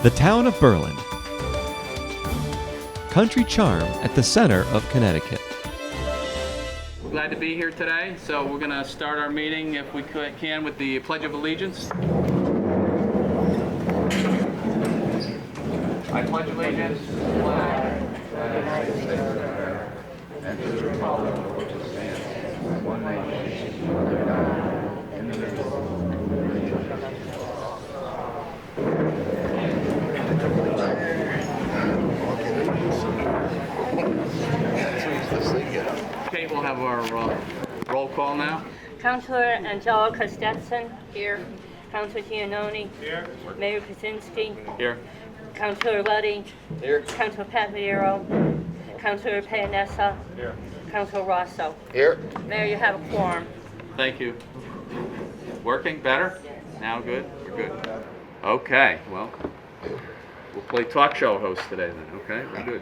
The town of Berlin. Country charm at the center of Connecticut. We're glad to be here today, so we're going to start our meeting, if we can, with the Pledge of Allegiance. I pledge allegiance to the flag of the United States of America and to the republic for which it stands, one nation, under God, indivisible, with liberty and justice for all. Okay, we'll have our roll call now. Councilor Angelica Stetson. Here. Councilor Giannoni. Here. Mayor Kaczynski. Here. Councilor Luddy. Here. Councilor Pagliaro. Councilor Payanessa. Here. Councilor Rosso. Here. Mayor, you have a quorum. Thank you. Working better? Now good? We're good. Okay, well, we'll play talk show host today then. Okay, we're good.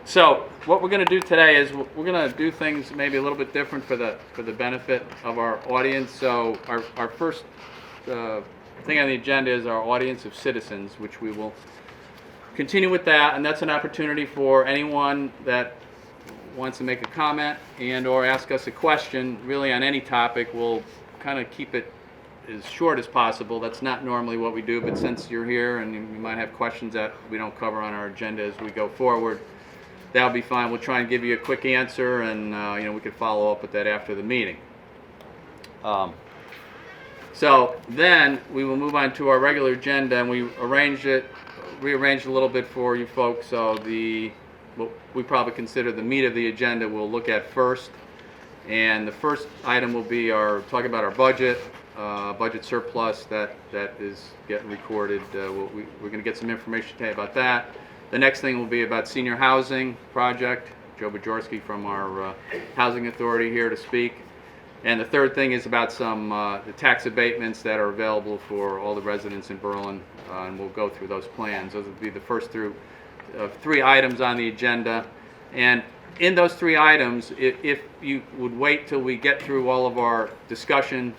So what we're going to do today is we're going to do things maybe a little bit different for the benefit of our audience. So our first thing on the agenda is our audience of citizens, which we will continue with that, and that's an opportunity for anyone that wants to make a comment and or ask us a question really on any topic. We'll kind of keep it as short as possible. That's not normally what we do, but since you're here and you might have questions that we don't cover on our agenda as we go forward, that'll be fine. We'll try and give you a quick answer, and we could follow up with that after the meeting. So then we will move on to our regular agenda, and we rearranged a little bit for you folks. So what we probably consider the meat of the agenda we'll look at first, and the first item will be talking about our budget surplus that is getting recorded. We're going to get some information today about that. The next thing will be about senior housing project. Joe Bajorski from our Housing Authority here to speak. And the third thing is about some the tax abatements that are available for all the residents in Berlin, and we'll go through those plans. Those will be the first three items on the agenda. And in those three items, if you would wait till we get through all of our discussion,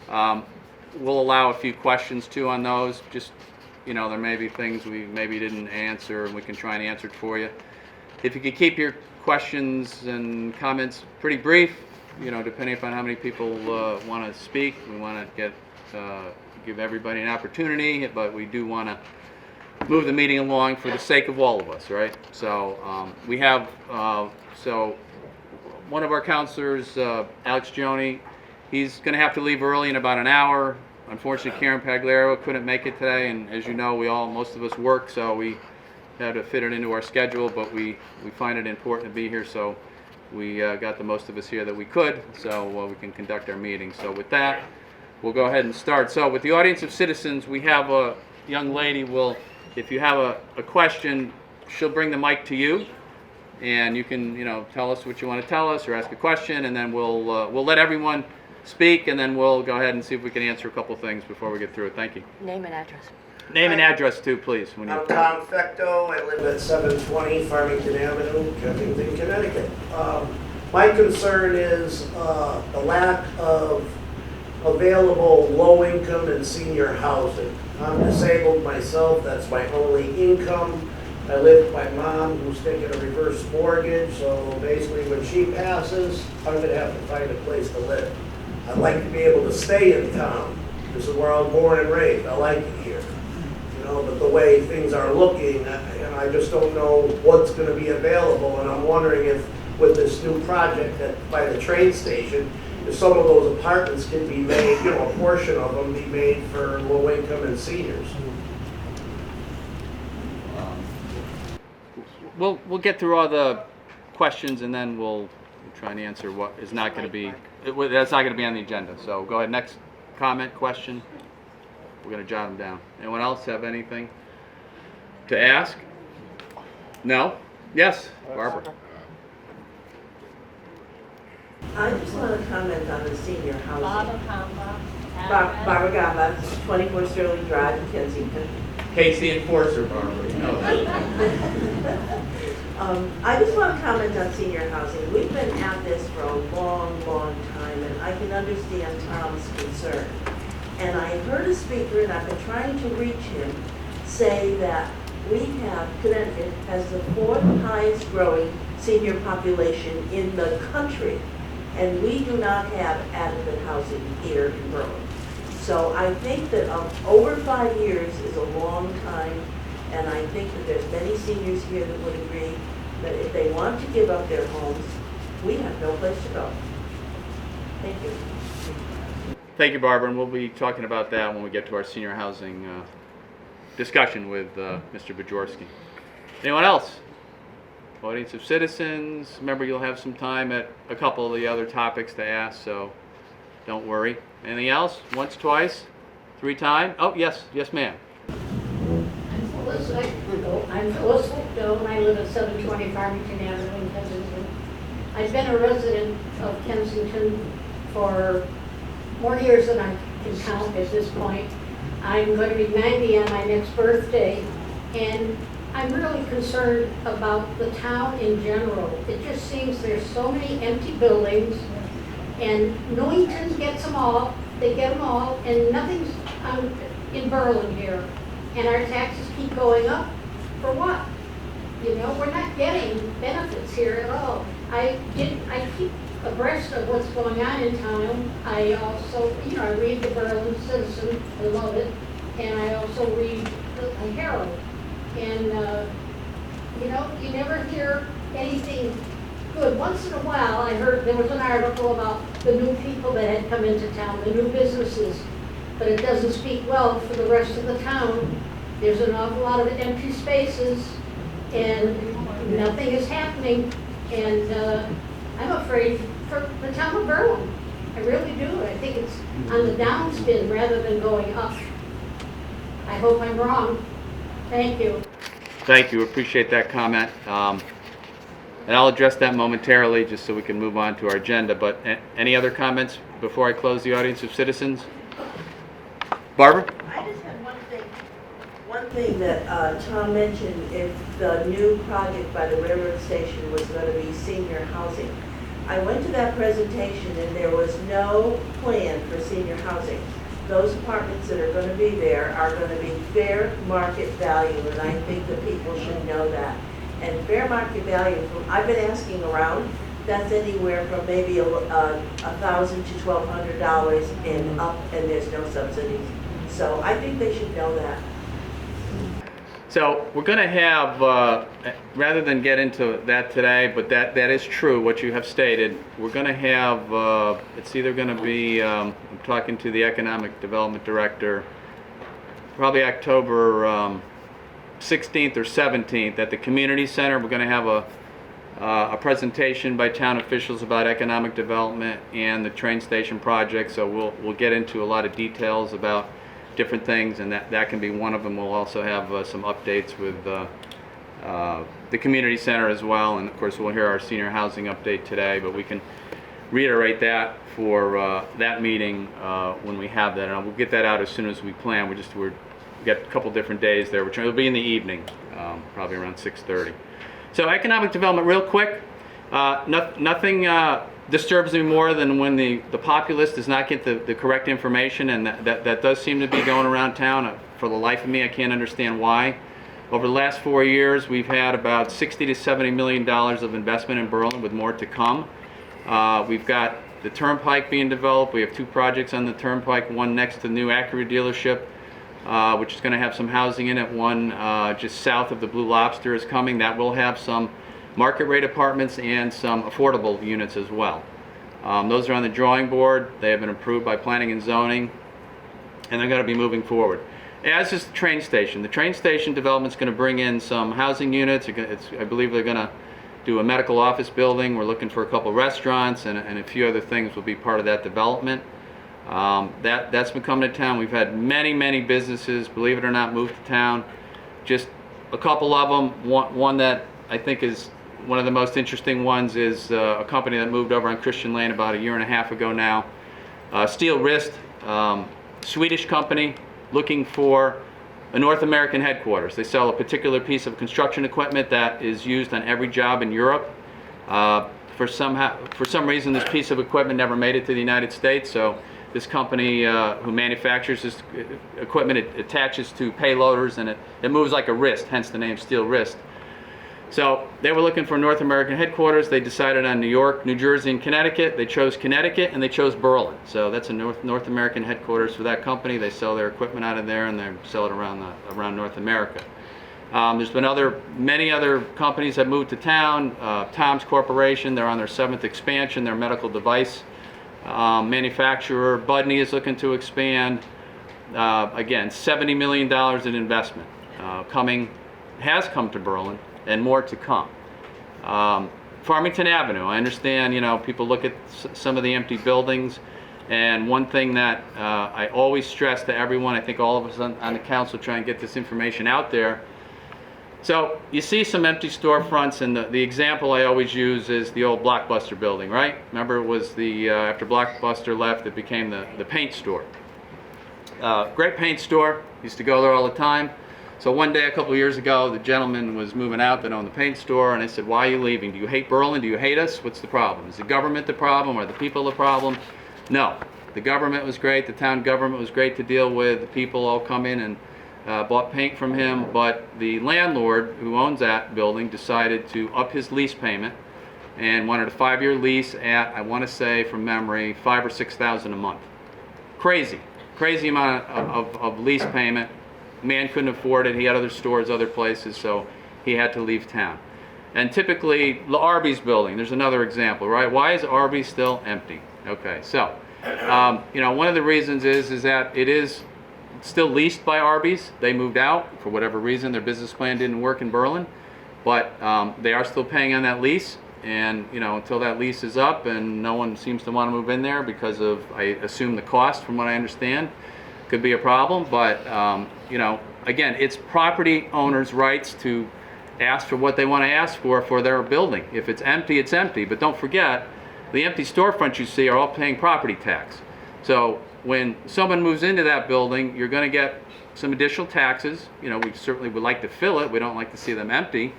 we'll allow a few questions too on those. Just, there may be things we maybe didn't answer, and we can try and answer it for you. If you could keep your questions and comments pretty brief, depending upon how many people want to speak. We want to give everybody an opportunity, but we do want to move the meeting along for the sake of all of us, right? So we have, one of our counselors, Alex Giannoni, he's going to have to leave early in about an hour. Unfortunately, Karen Pagliaro couldn't make it today, and as you know, most of us work, so we had to fit it into our schedule, but we find it important to be here, so we got the most of us here that we could, so we can conduct our meeting. So with that, we'll go ahead and start. So with the audience of citizens, we have a young lady. If you have a question, she'll bring the mic to you, and you can tell us what you want to tell us or ask a question, and then we'll let everyone speak, and then we'll go ahead and see if we can answer a couple things before we get through it. Thank you. Name and address. Name and address too, please. I'm Tom Fecto. I live at 720 Farmington Avenue, Kensington, Connecticut. My concern is the lack of available low-income and senior housing. I'm disabled myself. That's my only income. I live with my mom, who's taking a reverse mortgage, so basically when she passes, I'm going to have to find a place to live. I'd like to be able to stay in town. This is where I was born and raised. I like it here. But the way things are looking, and I just don't know what's going to be available, and I'm wondering if with this new project by the train station, if some of those apartments can be made, a portion of them be made for low income and seniors. We'll get through all the questions, and then we'll try and answer what is not going to be, that's not going to be on the agenda. So go ahead, next comment, question. We're going to jot them down. Anyone else have anything to ask? No? Yes, Barbara. I just want to comment on the senior housing. Barbara Gamba, 24 Sterling Drive in Kensington. Casey Enforcer, Barbara. I just want to comment on senior housing. We've been at this for a long, long time, and I can understand Tom's concern. And I heard a speaker, and I've been trying to reach him, say that Connecticut has the fourth highest growing senior population in the country, and we do not have adequate housing here in Berlin. So I think that over 5 years is a long time, and I think that there's many seniors here that would agree that if they want to give up their homes, we have no place to go. Thank you. Thank you, Barbara, and we'll be talking about that when we get to our senior housing discussion with Mr. Bajorski. Anyone else? Audience of citizens. Remember, you'll have some time at a couple of the other topics to ask, so don't worry. Anything else? Once, twice, 3 times? Oh, yes, yes, ma'am. I'm Phyllis Doe, and I live at 720 Farmington Avenue in Kensington. I've been a resident of Kensington for more years than I can count at this point. I'm going to be 90 on my next birthday, and I'm really concerned about the town in general. It just seems there's so many empty buildings, and Newington gets them all, they get them all, and nothing's in Berlin here. And our taxes keep going up. For what? You know, we're not getting benefits here at all. I keep abreast of what's going on in town. I also, I read the Berlin Citizen, I love it, and I also read the Herald. And, you never hear anything good. Once in a while, I heard there was an article about the new people that had come into town, the new businesses, but it doesn't speak well for the rest of the town. There's an awful lot of empty spaces, and nothing is happening, and I'm afraid for the town of Berlin. I really do. I think it's on the downspin rather than going up. I hope I'm wrong. Thank you. Thank you. Appreciate that comment. And I'll address that momentarily just so we can move on to our agenda. But any other comments before I close the audience of citizens? Barbara? I just had one thing that Tom mentioned, if the new project by the railroad station was going to be senior housing. I went to that presentation and there was no plan for senior housing. Those apartments that are going to be there are going to be fair market value, and I think that people should know that. And fair market value, I've been asking around, that's anywhere from maybe $1,000 to $1,200 and up, and there's no subsidies. So I think they should know that. So we're going to have, rather than get into that today, but that is true, what you have stated, we're going to have, it's either going to be, I'm talking to the Economic Development Director, probably October 16th or 17th at the Community Center. We're going to have a presentation by town officials about economic development and the train station project, so we'll get into a lot of details about different things, and that can be one of them. We'll also have some updates with the community center as well, and of course we'll hear our senior housing update today, but we can reiterate that for that meeting when we have that, and we'll get that out as soon as we plan. We got a couple different days there, which will be in the evening, probably around 6:30. So economic development, real quick, nothing disturbs me more than when the populace does not get the correct information, and that does seem to be going around town. For the life of me, I can't understand why. Over the last 4 years, we've had about $60 to $70 million of investment in Berlin, with more to come. We've got the Turnpike being developed. We have 2 projects on the Turnpike, one next to the new Acura dealership, which is going to have some housing in it. One just south of the Blue Lobster is coming. That will have some market rate apartments and some affordable units as well. Those are on the drawing board. They have been approved by planning and zoning, and they're going to be moving forward. As is the train station. The train station development is going to bring in some housing units. I believe they're going to do a medical office building. We're looking for a couple restaurants, and a few other things will be part of that development. That's been coming to town. We've had many businesses, believe it or not, move to town. Just a couple of them. One that I think is one of the most interesting ones is a company that moved over on Christian Lane about 1.5 years ago now. Steel Wrist, Swedish company, looking for a North American headquarters. They sell a particular piece of construction equipment that is used on every job in Europe. For some reason, this piece of equipment never made it to the United States, so this company who manufactures this equipment. It attaches to payloaders, and it moves like a wrist, hence the name steel wrist. So they were looking for North American headquarters. They decided on New York, New Jersey, and Connecticut. They chose Connecticut, and they chose Berlin. So that's a North American headquarters for that company. They sell their equipment out of there, and they sell it around North America. There's been many other companies that moved to town. Tom's Corporation, they're on their 7th expansion. They're a medical device manufacturer. Budney is looking to expand. Again, $70 million in investment has come to Berlin, and more to come. Farmington Avenue, I understand, people look at some of the empty buildings, and one thing that I always stress to everyone, I think all of us on the council try and get this information out there. So you see some empty storefronts, and the example I always use is the old Blockbuster building, right? Remember, it was after Blockbuster left, it became the paint store. Great paint store, used to go there all the time. So one day a couple of years ago, the gentleman was moving out that owned the paint store, and I said, why are you leaving? Do you hate Berlin? Do you hate us? What's the problem? Is the government the problem? Are the people the problem? No. The government was great. The town government was great to deal with. The people all come in and bought paint from him, but the landlord who owns that building decided to up his lease payment and wanted a 5-year lease at, I want to say from memory, $5,000 or $6,000 a month. Crazy amount of lease payment. Man couldn't afford it. He had other stores, other places, so he had to leave town. And typically, the Arby's building, there's another example, right? Why is Arby's still empty? Okay, so one of the reasons is that it is still leased by Arby's. They moved out for whatever reason. Their business plan didn't work in Berlin, but they are still paying on that lease. And until that lease is up, and no one seems to want to move in there because of, I assume, the cost, from what I understand, could be a problem. But again, it's property owners' rights to ask for what they want to ask for their building. If it's empty, it's empty. But don't forget, the empty storefronts you see are all paying property tax. So when someone moves into that building, you're going to get some additional taxes. We certainly would like to fill it. We don't like to see them empty.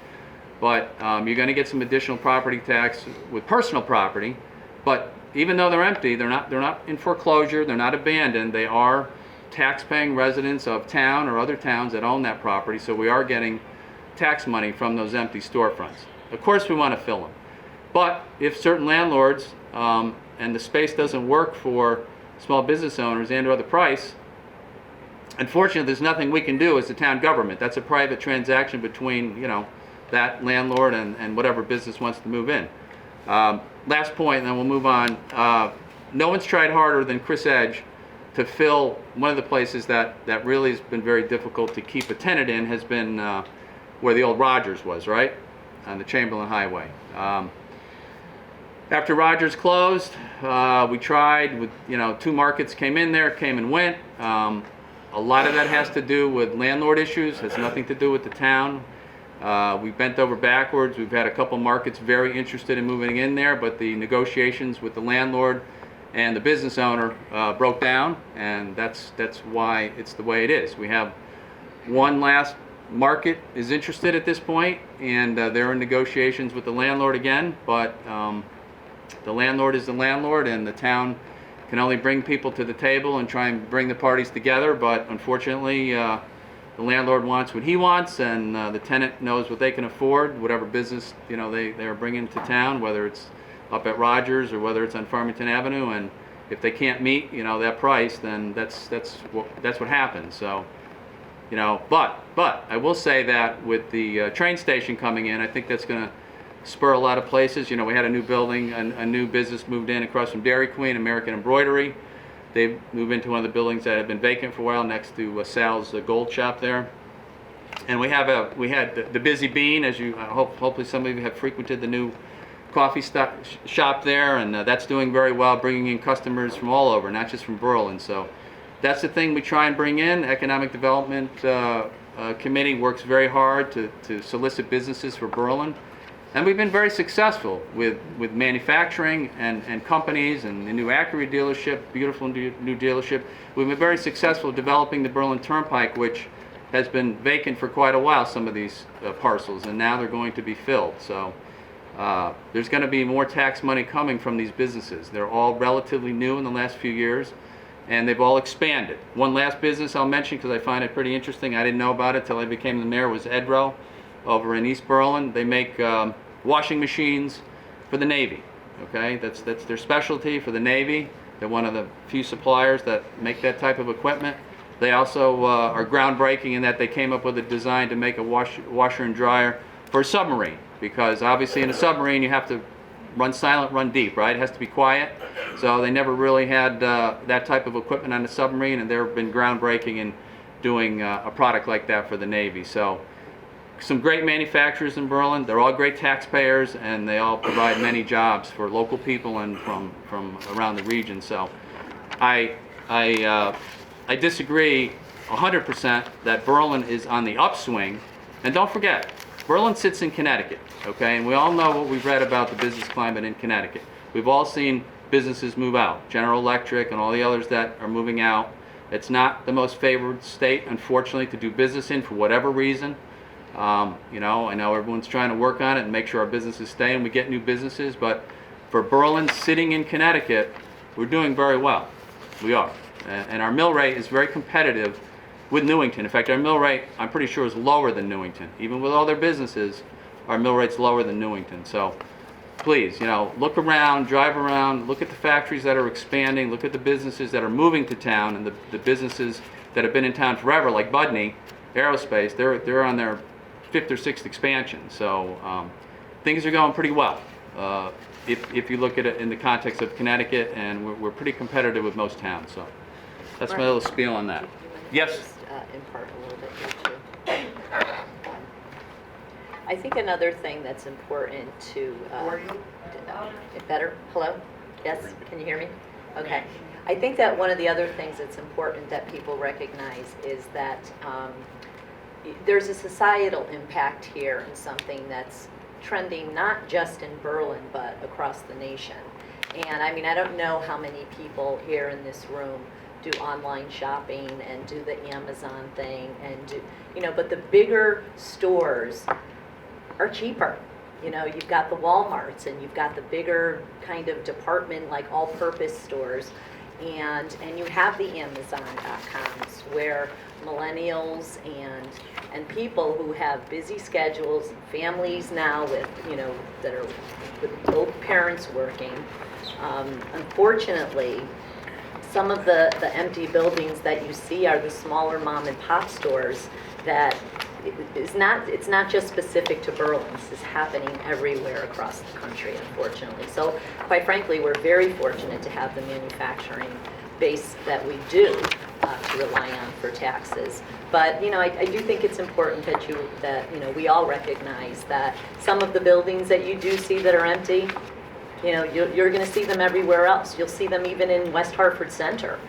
But you're going to get some additional property tax with personal property. But even though they're empty, they're not in foreclosure. They're not abandoned. They are tax-paying residents of town or other towns that own that property. So we are getting tax money from those empty storefronts. Of course, we want to fill them. But if certain landlords and the space doesn't work for small business owners and or the price, unfortunately, there's nothing we can do as the town government. That's a private transaction between, that landlord and whatever business wants to move in. Last point, and then we'll move on. No one's tried harder than Chris Edge to fill one of the places that really has been very difficult to keep a tenant in, has been where the old Rogers was, right? On the Chamberlain Highway. After Rogers closed, we tried with, 2 markets came in there, came and went. A lot of that has to do with landlord issues, has nothing to do with the town. We bent over backwards. We've had a couple markets very interested in moving in there, but the negotiations with the landlord and the business owner broke down, and that's why it's the way it is. We have one last market is interested at this point, and they're in negotiations with the landlord again, but the landlord is the landlord, and the town can only bring people to the table and try and bring the parties together, but unfortunately the landlord wants what he wants, and the tenant knows what they can afford, whatever business they are bringing to town, whether it's up at Rogers or whether it's on Farmington Avenue, and if they can't meet that price, then that's what happens. So but I will say that with the train station coming in, I think that's going to spur a lot of places. We had a new building, a new business moved in across from Dairy Queen, American Embroidery. They moved into one of the buildings that had been vacant for a while, next to Sal's Gold Shop there. And we had the Busy Bean, as you hopefully some of you have frequented the new coffee shop there, and that's doing very well, bringing in customers from all over, not just from Berlin. So that's the thing we try and bring in. Economic Development Committee works very hard to solicit businesses for Berlin. And we've been very successful with manufacturing and companies and the new Acura dealership, beautiful new dealership. We've been very successful developing the Berlin Turnpike, which has been vacant for quite a while, some of these parcels, and now they're going to be filled. So there's going to be more tax money coming from these businesses. They're all relatively new in the last few years. and they've all expanded. One last business I'll mention because I find it pretty interesting. I didn't know about it till I became the mayor. Was Edro over in East Berlin. They make washing machines for the Navy. Okay, that's their specialty for the Navy. They're one of the few suppliers that make that type of equipment. They also are groundbreaking in that they came up with a design to make a washer and dryer for a submarine, because obviously in a submarine you have to run silent, run deep, right? It has to be quiet. So they never really had that type of equipment on a submarine, and they've been groundbreaking in doing a product like that for the Navy. So some great manufacturers in Berlin. They're all great taxpayers, and they all provide many jobs for local people and from around the region. So I disagree 100% that Berlin is on the upswing. And don't forget, Berlin sits in Connecticut, okay? And we all know what we've read about the business climate in Connecticut. We've all seen businesses move out, General Electric and all the others that are moving out. It's not the most favored state, unfortunately, to do business in for whatever reason. You know, I know everyone's trying to work on it and make sure our businesses stay and we get new businesses, but for Berlin sitting in Connecticut, we're doing very well. We are. And our mill rate is very competitive with Newington. In fact, our mill rate, I'm pretty sure, is lower than Newington. Even with all their businesses, our mill rate's lower than Newington. So please, you know, look around, drive around, look at the factories that are expanding, look at the businesses that are moving to town, and the businesses that have been in town forever, like Budney Aerospace, they're on their 5th or 6th expansion. So things are going pretty well. If you look at it in the context of Connecticut, and we're pretty competitive with most towns. So that's my little spiel on that. Yes? Just impart a little bit here too. I think another thing that's important to, better, hello? Yes, can you hear me? Okay. I think that one of the other things that's important that people recognize is that there's a societal impact here in something that's trending not just in Berlin but across the nation. And I mean, I don't know how many people here in this room do online shopping and do the Amazon thing and do, you know, but the bigger stores are cheaper. You know, you've got the Walmarts and you've got the bigger kind of department, like all-purpose stores, and you have the Amazon.coms where millennials and people who have busy schedules, families now with, you know, that are with both parents working, unfortunately, some of the empty buildings that you see are the smaller mom and pop stores that it's not just specific to Berlin. This is happening everywhere across the country, unfortunately. So quite frankly, we're very fortunate to have the manufacturing base that we do to rely on for taxes. But, you know, I do think it's important that you know, we all recognize that some of the buildings that you do see that are empty, you know, you're going to see them everywhere else. You'll see them even in West Hartford Center.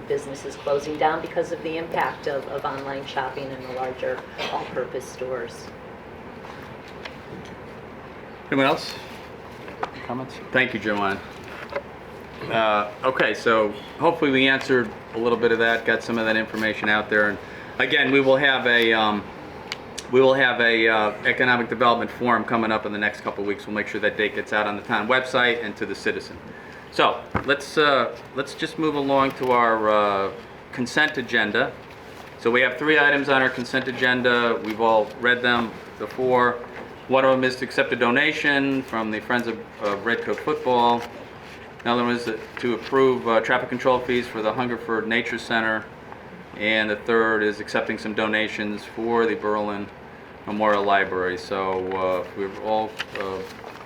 Businesses closing down because of the impact of online shopping and the larger all-purpose stores. Anyone else? Comments? Thank you, Joanne. Okay, so hopefully we answered a little bit of that, got some of that information out there. And again, we will have a economic development forum coming up in the next couple of weeks. We'll make sure that date gets out on the town website and to the citizen. So let's just move along to our consent agenda. So we have 3 items on our consent agenda. We've all read them before. One of them is to accept a donation from the Friends of Redcoat Football. Another one is to approve traffic control fees for the Hungerford Nature Center. And the third is accepting some donations for the Berlin Memorial Library. So if we're all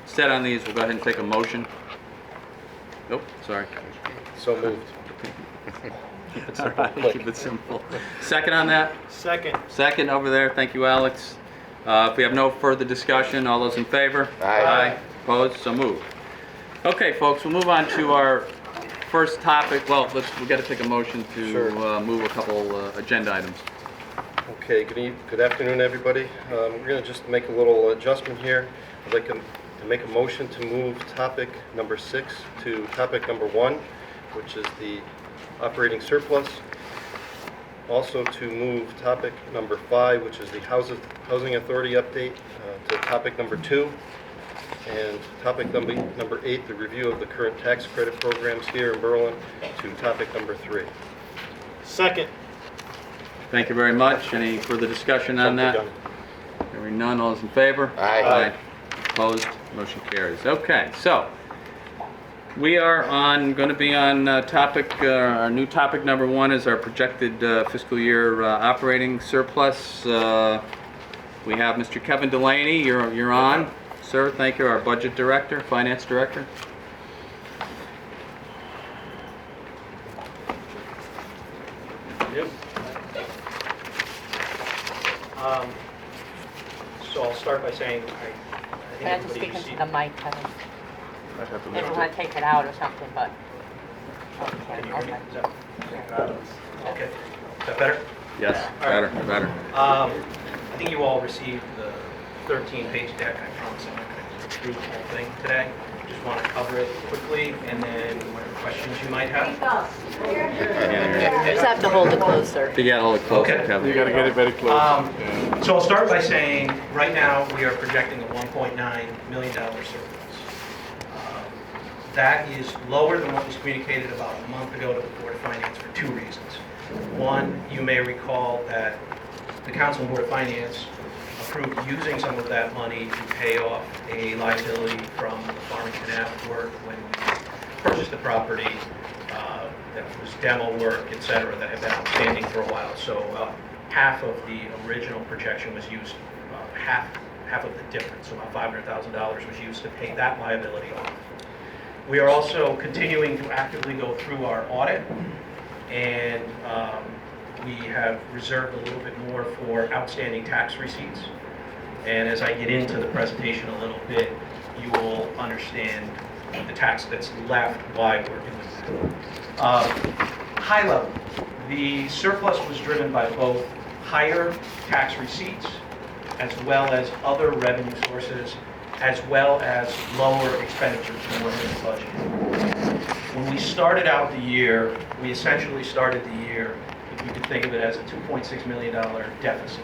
set on these, we'll go ahead and take a motion. Nope, sorry. So moved. That's all right, keep it simple. Second on that? Second. Second over there, thank you, Alex. If we have no further discussion, all those in favor? Aye. Opposed? So moved. Okay, folks, we'll move on to our first topic. Well, we've got to take a motion to Sure. move a couple agenda items. Okay, good afternoon, everybody. We're going to just make a little adjustment here. I'd like to make a motion to move topic number 6 to topic number 1, which is the operating surplus. Also to move topic number 5, which is the Housing Authority update, to topic number 2. And topic number 8, the review of the current tax credit programs here in Berlin, to topic number 3. Second. Thank you very much. Any further discussion on that? Done. Hearing none, all those in favor? Aye. Opposed? Motion carries. Okay, so we are going to be on our new topic number 1 is our projected fiscal year operating surplus. We have Mr. Kevin Delaney. You're on, sir. Thank you. Our budget director, finance director. Yep. So I'll start by saying, I think Can I just everybody speak into received. the mic, Kevin? Maybe want to take it out or something, but. Can you hear me? Okay. Is that, okay. Is that better? Yes, All right. better. I think you all received the 13-page deck. I promise I'm not going to go through the whole thing today. Just want to cover it quickly, and then whatever questions you might have. You just have to hold it closer. You got to hold it closer, Okay. Kevin. You gotta get it very close. So I'll start by saying, right now, we are projecting a $1.9 million surplus. That is lower than what was communicated about a month ago to the Board of Finance for 2 reasons. One, you may recall that the Council and Board of Finance approved using some of that money to pay off a liability from the Farmington Ave work when we purchased the property. That was demo work, et cetera, that had been outstanding for a while. So half of the original projection was used, half of the difference, so about $500,000 was used to pay that liability off. We are also continuing to actively go through our audit, and we have reserved a little bit more for outstanding tax receipts. And as I get into the presentation a little bit, you will understand the tax that's left, why we're doing that. High level, the surplus was driven by both higher tax receipts as well as other revenue sources, as well as lower expenditures than were in the budget. When we started out the year, we essentially started the year, if you could think of it as a $2.6 million deficit.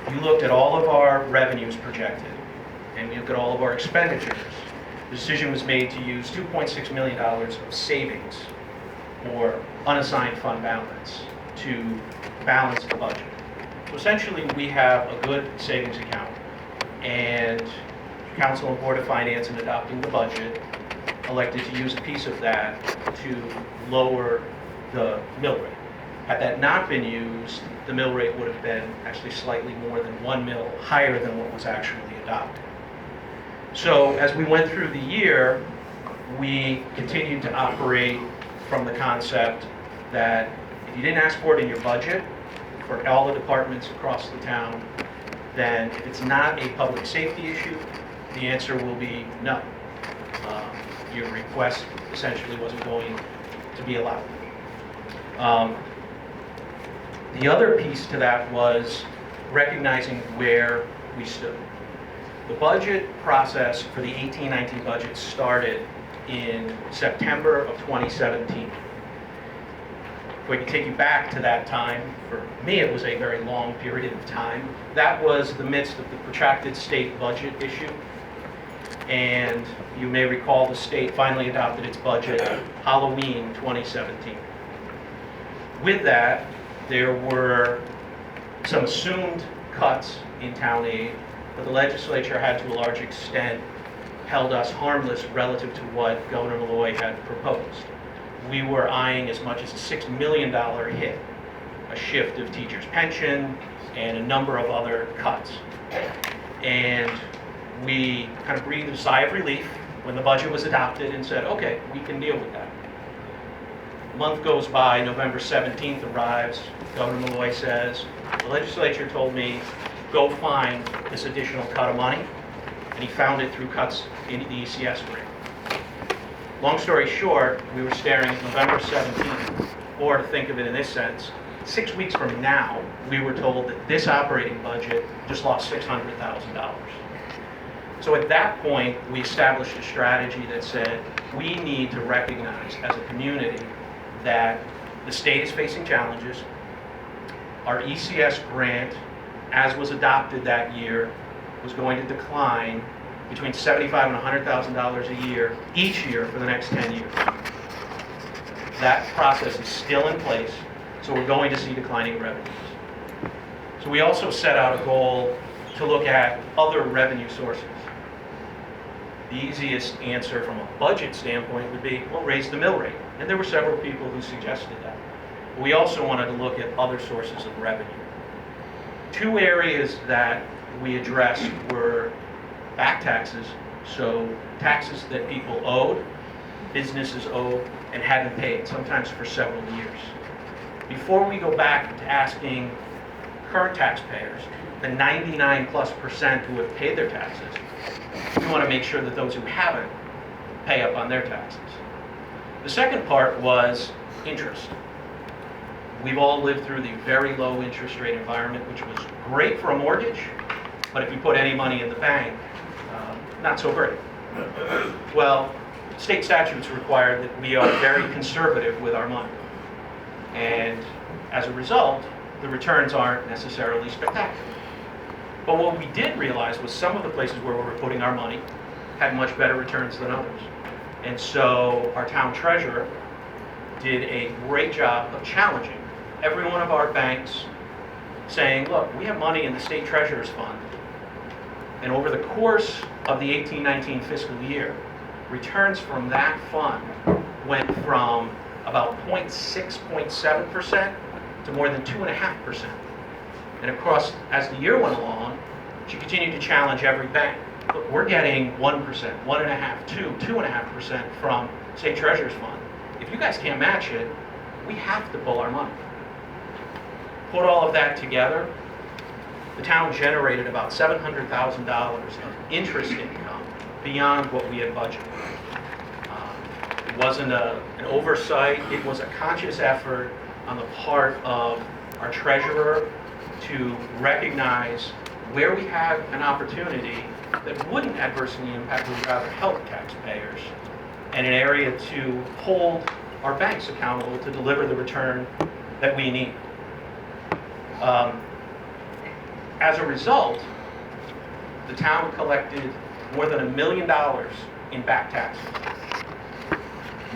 We looked at all of our revenues projected, and we looked at all of our expenditures. The decision was made to use $2.6 million of savings or unassigned fund balance to balance the budget. So essentially, we have a good savings account, and Council and Board of Finance, in adopting the budget, elected to use a piece of that to lower the mill rate. Had that not been used, the mill rate would have been actually slightly more than 1 mil higher than what was actually adopted. So as we went through the year, we continued to operate from the concept that if you didn't ask for it in your budget for all the departments across the town, then if it's not a public safety issue, the answer will be no. Your request essentially wasn't going to be allowed. The other piece to that was recognizing where we stood. The budget process for the 18-19 budget started in September of 2017. If we can take you back to that time, for me it was a very long period of time. That was the midst of the protracted state budget issue. And you may recall the state finally adopted its budget Halloween 2017. With that, there were some assumed cuts in town aid, but the legislature had to a large extent held us harmless relative to what Governor Malloy had proposed. We were eyeing as much as a $6 million hit, a shift of teachers' pension, and a number of other cuts. And we kind of breathed a sigh of relief when the budget was adopted and said, okay, we can deal with that. A month goes by, November 17th arrives, Governor Malloy says, the legislature told me, go find this additional cut of money, and he found it through cuts in the ECS grant. Long story short, we were staring at November 17th, or to think of it in this sense, 6 weeks from now, we were told that this operating budget just lost $600,000. So at that point, we established a strategy that said, we need to recognize as a community that the state is facing challenges. Our ECS grant, as was adopted that year, was going to decline between $75,000 and $100,000 a year, each year for the next 10 years. That process is still in place, so we're going to see declining revenues. So we also set out a goal to look at other revenue sources. The easiest answer from a budget standpoint would be, well, raise the mill rate. And there were several people who suggested that. We also wanted to look at other sources of revenue. Two areas that we addressed were back taxes, so taxes that people owed, businesses owed, and hadn't paid, sometimes for several years. Before we go back to asking current taxpayers, the 99+% who have paid their taxes, we want to make sure that those who haven't pay up on their taxes. The second part was interest. We've all lived through the very low interest rate environment, which was great for a mortgage, but if you put any money in the bank, not so great. Well, state statutes require that we are very conservative with our money. And as a result, the returns aren't necessarily spectacular. But what we did realize was some of the places where we were putting our money had much better returns than others. And so our town treasurer did a great job of challenging every one of our banks, saying, look, we have money in the state treasurer's fund. And over the course of the 18-19 fiscal year, returns from that fund went from about 0.6, 0.7% to more than 2.5%. And of course, as the year went along, she continued to challenge every bank. Look, we're getting 1%, 1.5%, 2.5% from state treasurer's fund. If you guys can't match it, we have to pull our money. Put all of that together, the town generated about $700,000 of interest income beyond what we had budgeted. It wasn't an oversight, it was a conscious effort on the part of our treasurer to recognize where we had an opportunity that wouldn't adversely impact, would rather help taxpayers, and an area to hold our banks accountable to deliver the return that we need. As a result, the town collected more than $1 million in back taxes.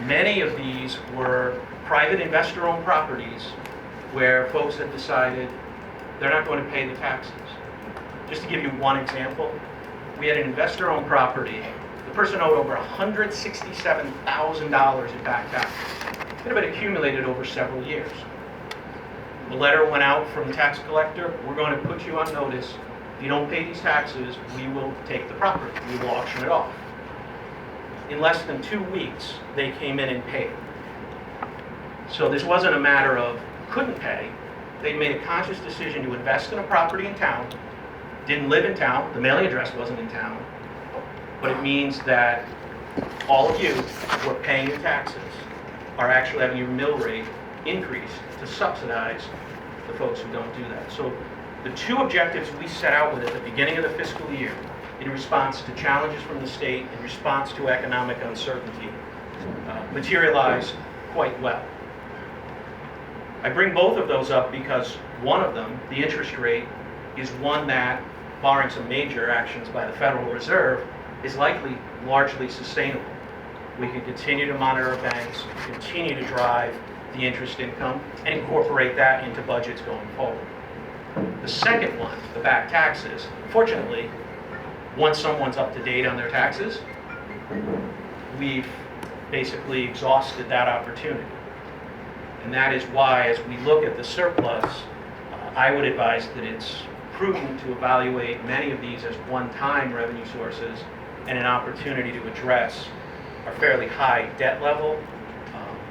Many of these were private investor-owned properties where folks had decided they're not going to pay the taxes. Just to give you one example, we had an investor-owned property. The person owed over $167,000 in back taxes. It had been accumulated over several years. The letter went out from the tax collector, we're going to put you on notice. If you don't pay these taxes, we will take the property. We will auction it off. In less than 2 weeks, they came in and paid. So this wasn't a matter of couldn't pay. They made a conscious decision to invest in a property in town, didn't live in town, the mailing address wasn't in town, but it means that all of you who are paying your taxes are actually having your mill rate increased to subsidize the folks who don't do that. So the two objectives we set out with at the beginning of the fiscal year, in response to challenges from the state, in response to economic uncertainty, materialized quite well. I bring both of those up because one of them, the interest rate, is one that, barring some major actions by the Federal Reserve, is likely largely sustainable. We can continue to monitor our banks, continue to drive the interest income, and incorporate that into budgets going forward. The second one, the back taxes, fortunately, once someone's up to date on their taxes, we've basically exhausted that opportunity. And that is why, as we look at the surplus, I would advise that it's prudent to evaluate many of these as one-time revenue sources and an opportunity to address our fairly high debt level,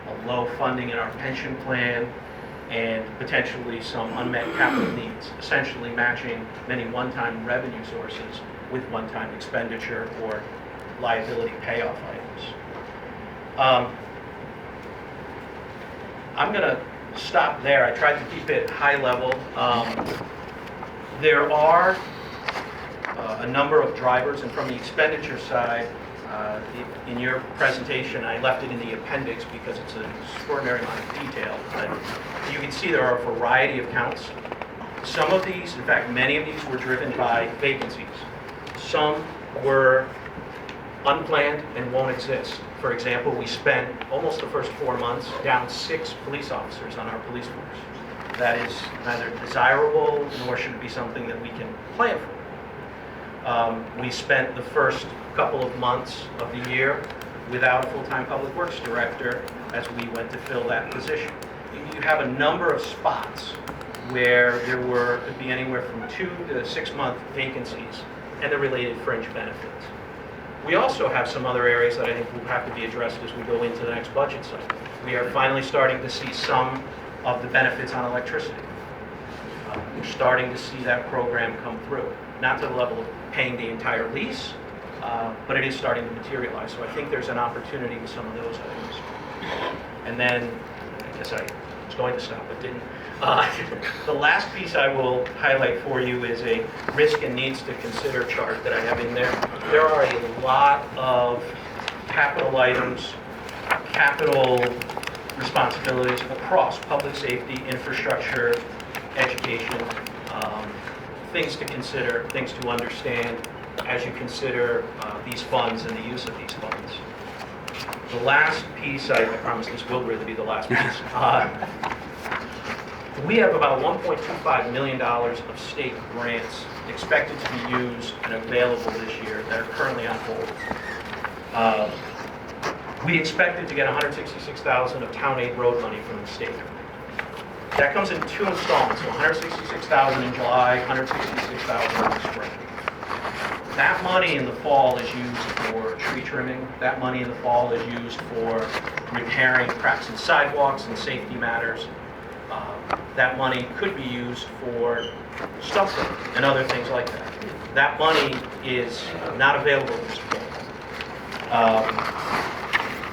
a low funding in our pension plan, and potentially some unmet capital needs, essentially matching many one-time revenue sources with one-time expenditure or liability payoff items. I'm going to stop there. I tried to keep it high level. There are a number of drivers, and from the expenditure side, in your presentation, I left it in the appendix because it's an extraordinary amount of detail, but you can see there are a variety of counts. Some of these, in fact, many of these were driven by vacancies. Some were unplanned and won't exist. For example, we spent almost the first 4 months down 6 police officers on our police force. That is neither desirable nor should it be something that we can plan for. We spent the first couple of months of the year without a full-time public works director as we went to fill that position. You have a number of spots where there could be anywhere from 2 to 6 month vacancies and the related fringe benefits. We also have some other areas that I think will have to be addressed as we go into the next budget cycle. We are finally starting to see some of the benefits on electricity. We're starting to see that program come through. Not to the level of paying the entire lease, but it is starting to materialize. So I think there's an opportunity with some of those items. And then, I guess I was going to stop, but didn't. The last piece I will highlight for you is a risk and needs to consider chart that I have in there. There are a lot of capital items, capital responsibilities across public safety, infrastructure, education, things to consider, things to understand as you consider these funds and the use of these funds. The last piece, I promise this will really be the last piece. We have about $1.25 million of state grants expected to be used and available this year that are currently on hold. We expected to get $166,000 of town aid road money from the state. That comes in 2 installments, so $166,000 in July, $166,000 in the spring. That money in the fall is used for tree trimming. That money in the fall is used for repairing cracks in sidewalks and safety matters. That money could be used for stump work and other things like that. That money is not available this fall.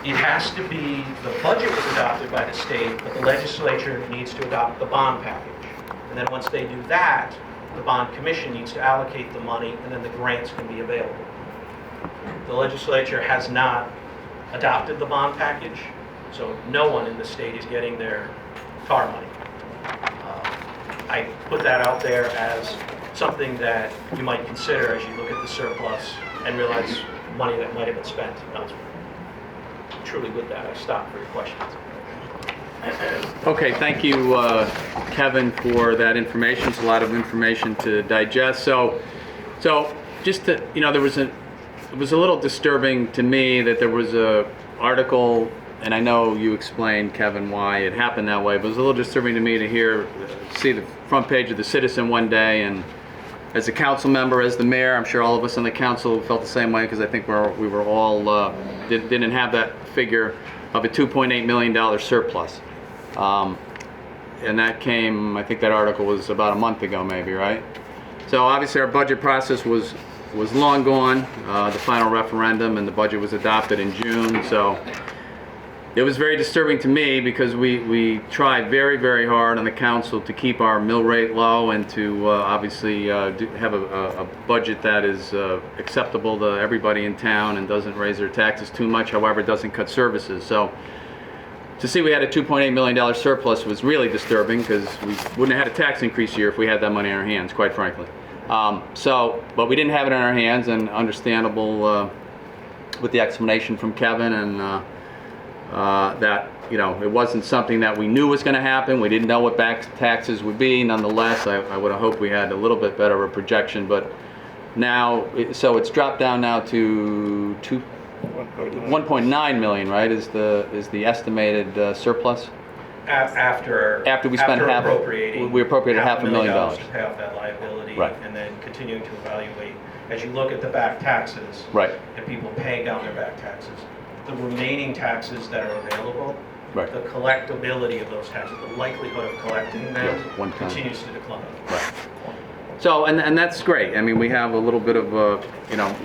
It has to be, the budget was adopted by the state, but the legislature needs to adopt the bond package. And then once they do that, the bond commission needs to allocate the money, and then the grants can be available. The legislature has not adopted the bond package, so no one in the state is getting their TAR money. I put that out there as something that you might consider as you look at the surplus and realize money that might have been spent elsewhere. Truly with that, I stop for your questions. Okay, thank you, Kevin, for that information. It's a lot of information to digest. So just to, it was a little disturbing to me that there was a article, and I know you explained, Kevin, why it happened that way, but it was a little disturbing to me to see the front page of the Citizen one day, and as a council member, as the mayor, I'm sure all of us on the council felt the same way, because I think we were all, didn't have that figure of a $2.8 million surplus. And that came, I think that article was about a month ago maybe, right? So obviously our budget process was long gone, the final referendum, and the budget was adopted in June, so it was very disturbing to me because we tried very, very hard on the council to keep our mill rate low and to obviously have a budget that is acceptable to everybody in town and doesn't raise their taxes too much, however, it doesn't cut services. So to see we had a $2.8 million surplus was really disturbing because we wouldn't have had a tax increase year if we had that money in our hands, quite frankly. But we didn't have it in our hands, and understandable with the explanation from Kevin, and that it wasn't something that we knew was going to happen. We didn't know what back taxes would be. Nonetheless, I would have hoped we had a little bit better of a projection, but now, so it's dropped down now to 1.9 million, right? Is the estimated surplus? After we spent half, we appropriated $500,000 to pay off that liability, right, and then continuing to evaluate as you look at the back taxes, right, and people paying down their back taxes. The remaining taxes that are available, right, the collectability of those taxes, the likelihood of collecting them, yes, continues to decline. Right. So, and that's great. I mean, we have a little bit of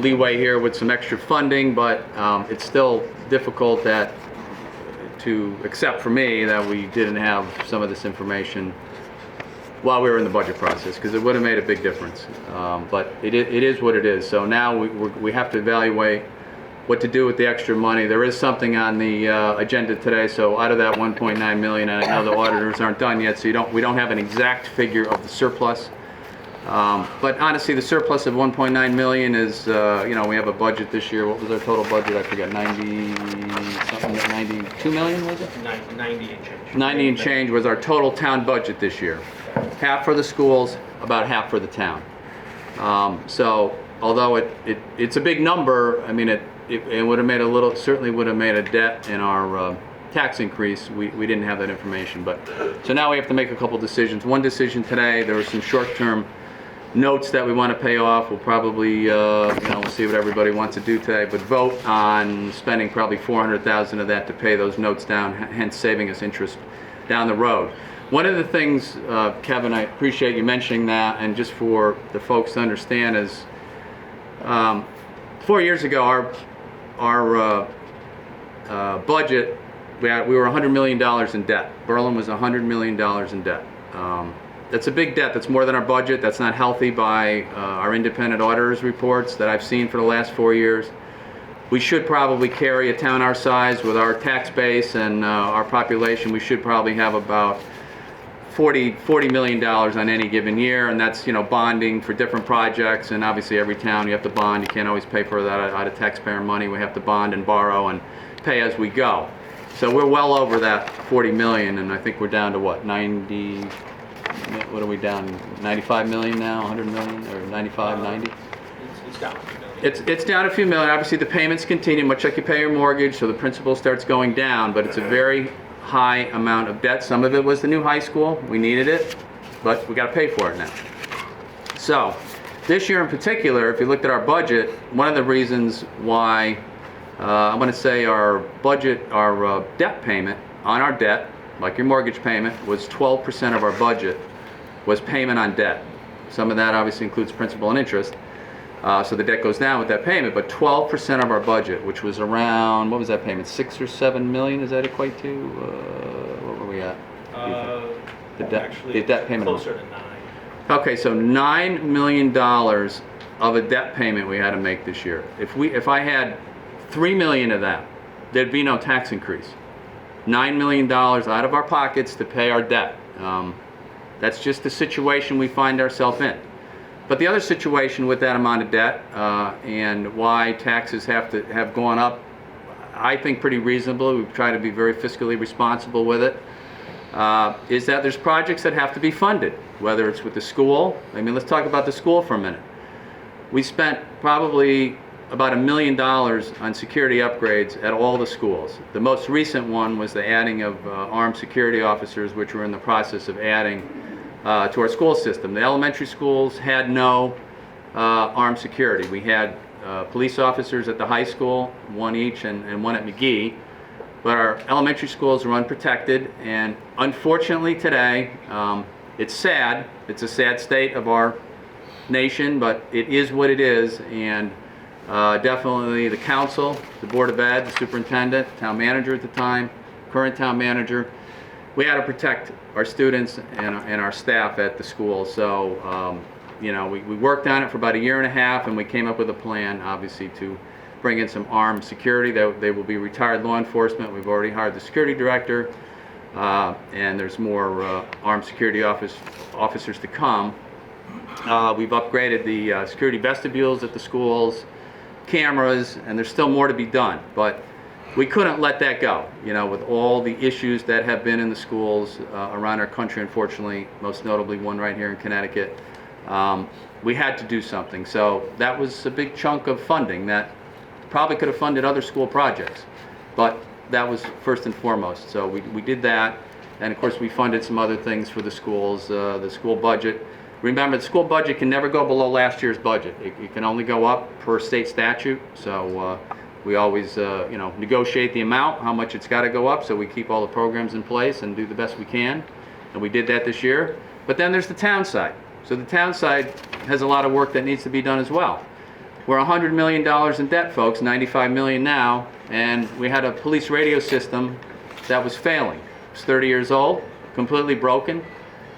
leeway here with some extra funding, but it's still difficult to accept for me that we didn't have some of this information while we were in the budget process, because it would have made a big difference. But it is what it is. So now we have to evaluate what to do with the extra money. There is something on the agenda today. So out of that 1.9 million, and I know the auditors aren't done yet, so we don't have an exact figure of the surplus. But honestly, the surplus of 1.9 million is, you know, we have a budget this year. What was our total budget? I forget, 90 something, 92 million was it? 90 and change. 90 and change was our total town budget this year. Half for the schools, about half for the town. So although it's a big number, I mean, it would have made a little, certainly would have made a dent in our tax increase. We didn't have that information, but so now we have to make a couple decisions. One decision today, there were some short-term notes that we want to pay off. We'll probably, you know, we'll see what everybody wants to do today, but vote on spending probably 400,000 of that to pay those notes down, hence saving us interest down the road. One of the things, Kevin, I appreciate you mentioning that, and just for the folks to understand is, 4 years ago, our budget, we were $100 million in debt. Berlin was $100 million in debt. That's a big debt. That's more than our budget. That's not healthy by our independent auditors' reports that I've seen for the last 4 years. We should probably carry a town our size with our tax base and our population. We should probably have about $40 million on any given year, and that's, you know, bonding for different projects. And obviously every town you have to bond. You can't always pay for that out of taxpayer money. We have to bond and borrow and pay as we go. So we're well over that 40 million, and I think we're down to what, 90, what are we down, 95 million now, 100 million, or 95, 90? It's down. It's down a few million. Obviously the payments continue, much like you pay your mortgage, so the principal starts going down, but it's a very high amount of debt. Some of it was the new high school. We needed it, but we got to pay for it now. So this year in particular, if you looked at our budget, one of the reasons why I'm going to say our budget, our debt payment on our debt, like your mortgage payment, was 12% of our budget was payment on debt. Some of that obviously includes principal and interest. So the debt goes down with that payment, but 12% of our budget, which was around, what was that payment, 6 or 7 million, does that equate to? What were we at? The debt payment. Closer to 9. Okay, so $9 million of a debt payment we had to make this year. If I had 3 million of that, there'd be no tax increase. $9 million out of our pockets to pay our debt. That's just the situation we find ourselves in. But the other situation with that amount of debt and why taxes have gone up, I think pretty reasonably, we've tried to be very fiscally responsible with it, is that there's projects that have to be funded, whether it's with the school. I mean, let's talk about the school for a minute. We spent probably about $1 million on security upgrades at all the schools. The most recent one was the adding of armed security officers, which we're in the process of adding to our school system. The elementary schools had no armed security. We had police officers at the high school, one each, and one at McGee. But our elementary schools are unprotected, and unfortunately today, it's sad. It's a sad state of our nation, but it is what it is. And definitely the council, the Board of Ed, the superintendent, town manager at the time, current town manager, we had to protect our students and our staff at the school. So, you know, we worked on it for about 1.5 years, and we came up with a plan, obviously, to bring in some armed security. They will be retired law enforcement. We've already hired the security director, and there's more armed security officers to come. We've upgraded the security vestibules at the schools, cameras, and there's still more to be done. But we couldn't let that go, you know, with all the issues that have been in the schools around our country, unfortunately, most notably one right here in Connecticut. We had to do something. So that was a big chunk of funding that probably could have funded other school projects, but that was first and foremost. So we did that, and of course we funded some other things for the schools, the school budget. Remember, the school budget can never go below last year's budget. It can only go up per state statute. So we always, you know, negotiate the amount, how much it's got to go up, so we keep all the programs in place and do the best we can. And we did that this year. But then there's the town side. So the town side has a lot of work that needs to be done as well. We're $100 million in debt, folks, 95 million now, and we had a police radio system that was failing. It's 30 years old, completely broken.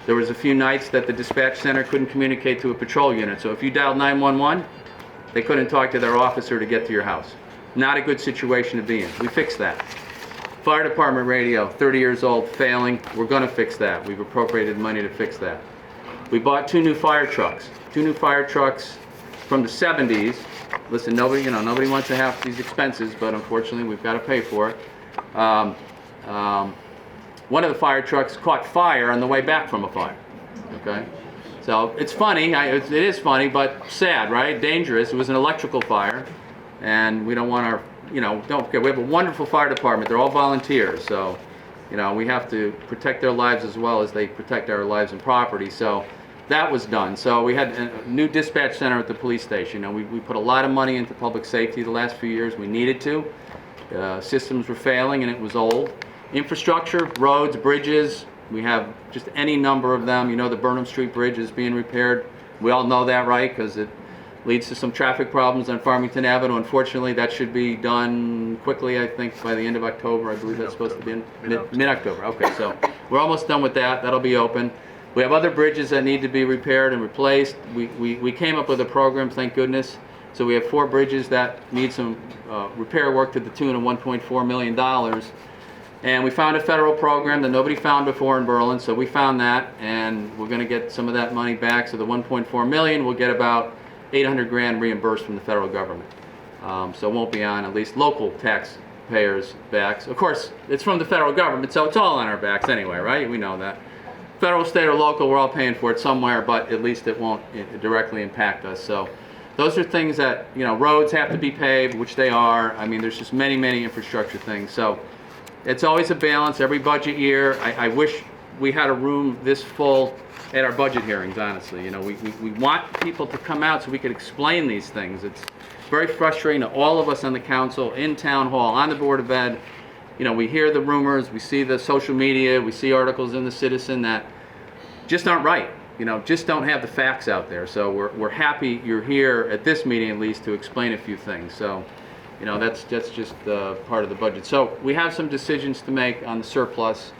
There was a few nights that the dispatch center couldn't communicate to a patrol unit. So if you dialed 911, they couldn't talk to their officer to get to your house. Not a good situation to be in. We fixed that. Fire department radio, 30 years old, failing. We're going to fix that. We've appropriated money to fix that. We bought 2 new fire trucks. 2 new fire trucks from the 70s. Listen, nobody wants to have these expenses, but unfortunately we've got to pay for it. One of the fire trucks caught fire on the way back from a fire. Okay, so it's funny. It is funny, but sad, right? Dangerous. It was an electrical fire, and we don't want our, don't forget, we have a wonderful fire department. They're all volunteers, so we have to protect their lives as well as they protect our lives and property. So that was done. So we had a new dispatch center at the police station. We put a lot of money into public safety the last few years. We needed to. Systems were failing and it was old. Infrastructure, roads, bridges, we have just any number of them. The Burnham Street Bridge is being repaired. We all know that, right? Because it leads to some traffic problems on Farmington Avenue. Unfortunately, that should be done quickly, I think, by the end of October. I believe that's supposed to be in mid-October. Okay, so we're almost done with that. That'll be open. We have other bridges that need to be repaired and replaced. We came up with a program, thank goodness. So we have 4 bridges that need some repair work to the tune of $1.4 million. And we found a federal program that nobody found before in Berlin, so we found that, and we're going to get some of that money back. So the $1.4 million, we'll get about $800 grand reimbursed from the federal government. So it won't be on at least local taxpayers' backs. Of course, it's from the federal government, so it's all on our backs anyway, right? We know that. Federal, state, or local, we're all paying for it somewhere, but at least it won't directly impact us. So those are things that, roads have to be paved, which they are. I mean, there's just many infrastructure things. So it's always a balance every budget year. I wish we had a room this full at our budget hearings, honestly. We want people to come out so we could explain these things. It's very frustrating to all of us on the council, in town hall, on the Board of Ed. We hear the rumors, we see the social media, we see articles in the Citizen that just aren't right. Just don't have the facts out there. So we're happy you're here at this meeting at least to explain a few things. So that's just part of the budget. So we have some decisions to make on the surplus,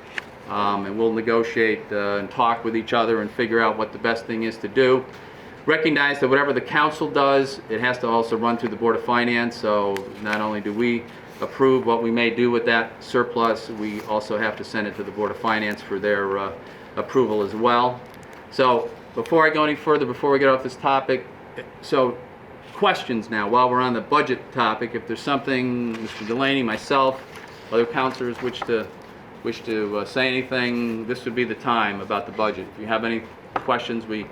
and we'll negotiate and talk with each other and figure out what the best thing is to do. Recognize that whatever the council does, it has to also run through the Board of Finance. So not only do we approve what we may do with that surplus, we also have to send it to the Board of Finance for their approval as well. So before I go any further, before we get off this topic, so questions now while we're on the budget topic. If there's something Mr. Delaney, myself, other councilors wish to say anything, this would be the time about the budget. If you have any questions we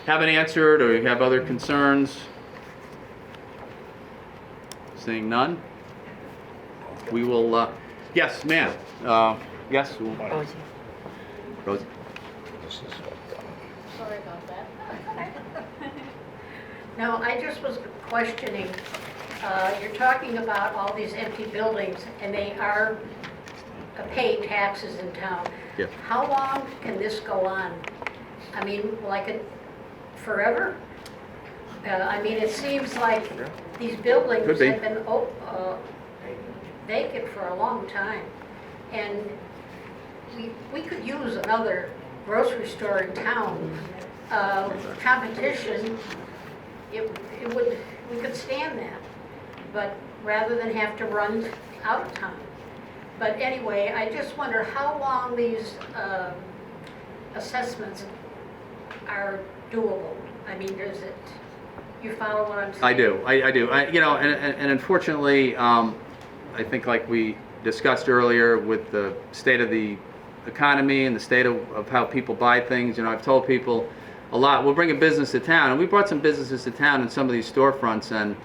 haven't answered or you have other concerns, seeing none, we will, yes, ma'am. Yes? Rosie. Rosie. Sorry about that. No, I just was questioning, you're talking about all these empty buildings, and they are pay taxes in town. Yeah. How long can this go on? I mean, forever? I mean, it seems like these buildings Could be. have been vacant for a long time. And we could use another grocery store in town. Competition, we could stand that, but rather than have to run out of town. But anyway, I just wonder how long these assessments are doable. I mean, you follow what I'm saying? I do. And unfortunately, I think like we discussed earlier with the state of the economy and the state of how people buy things, I've told people a lot, we'll bring a business to town, and we brought some businesses to town in some of these storefronts, and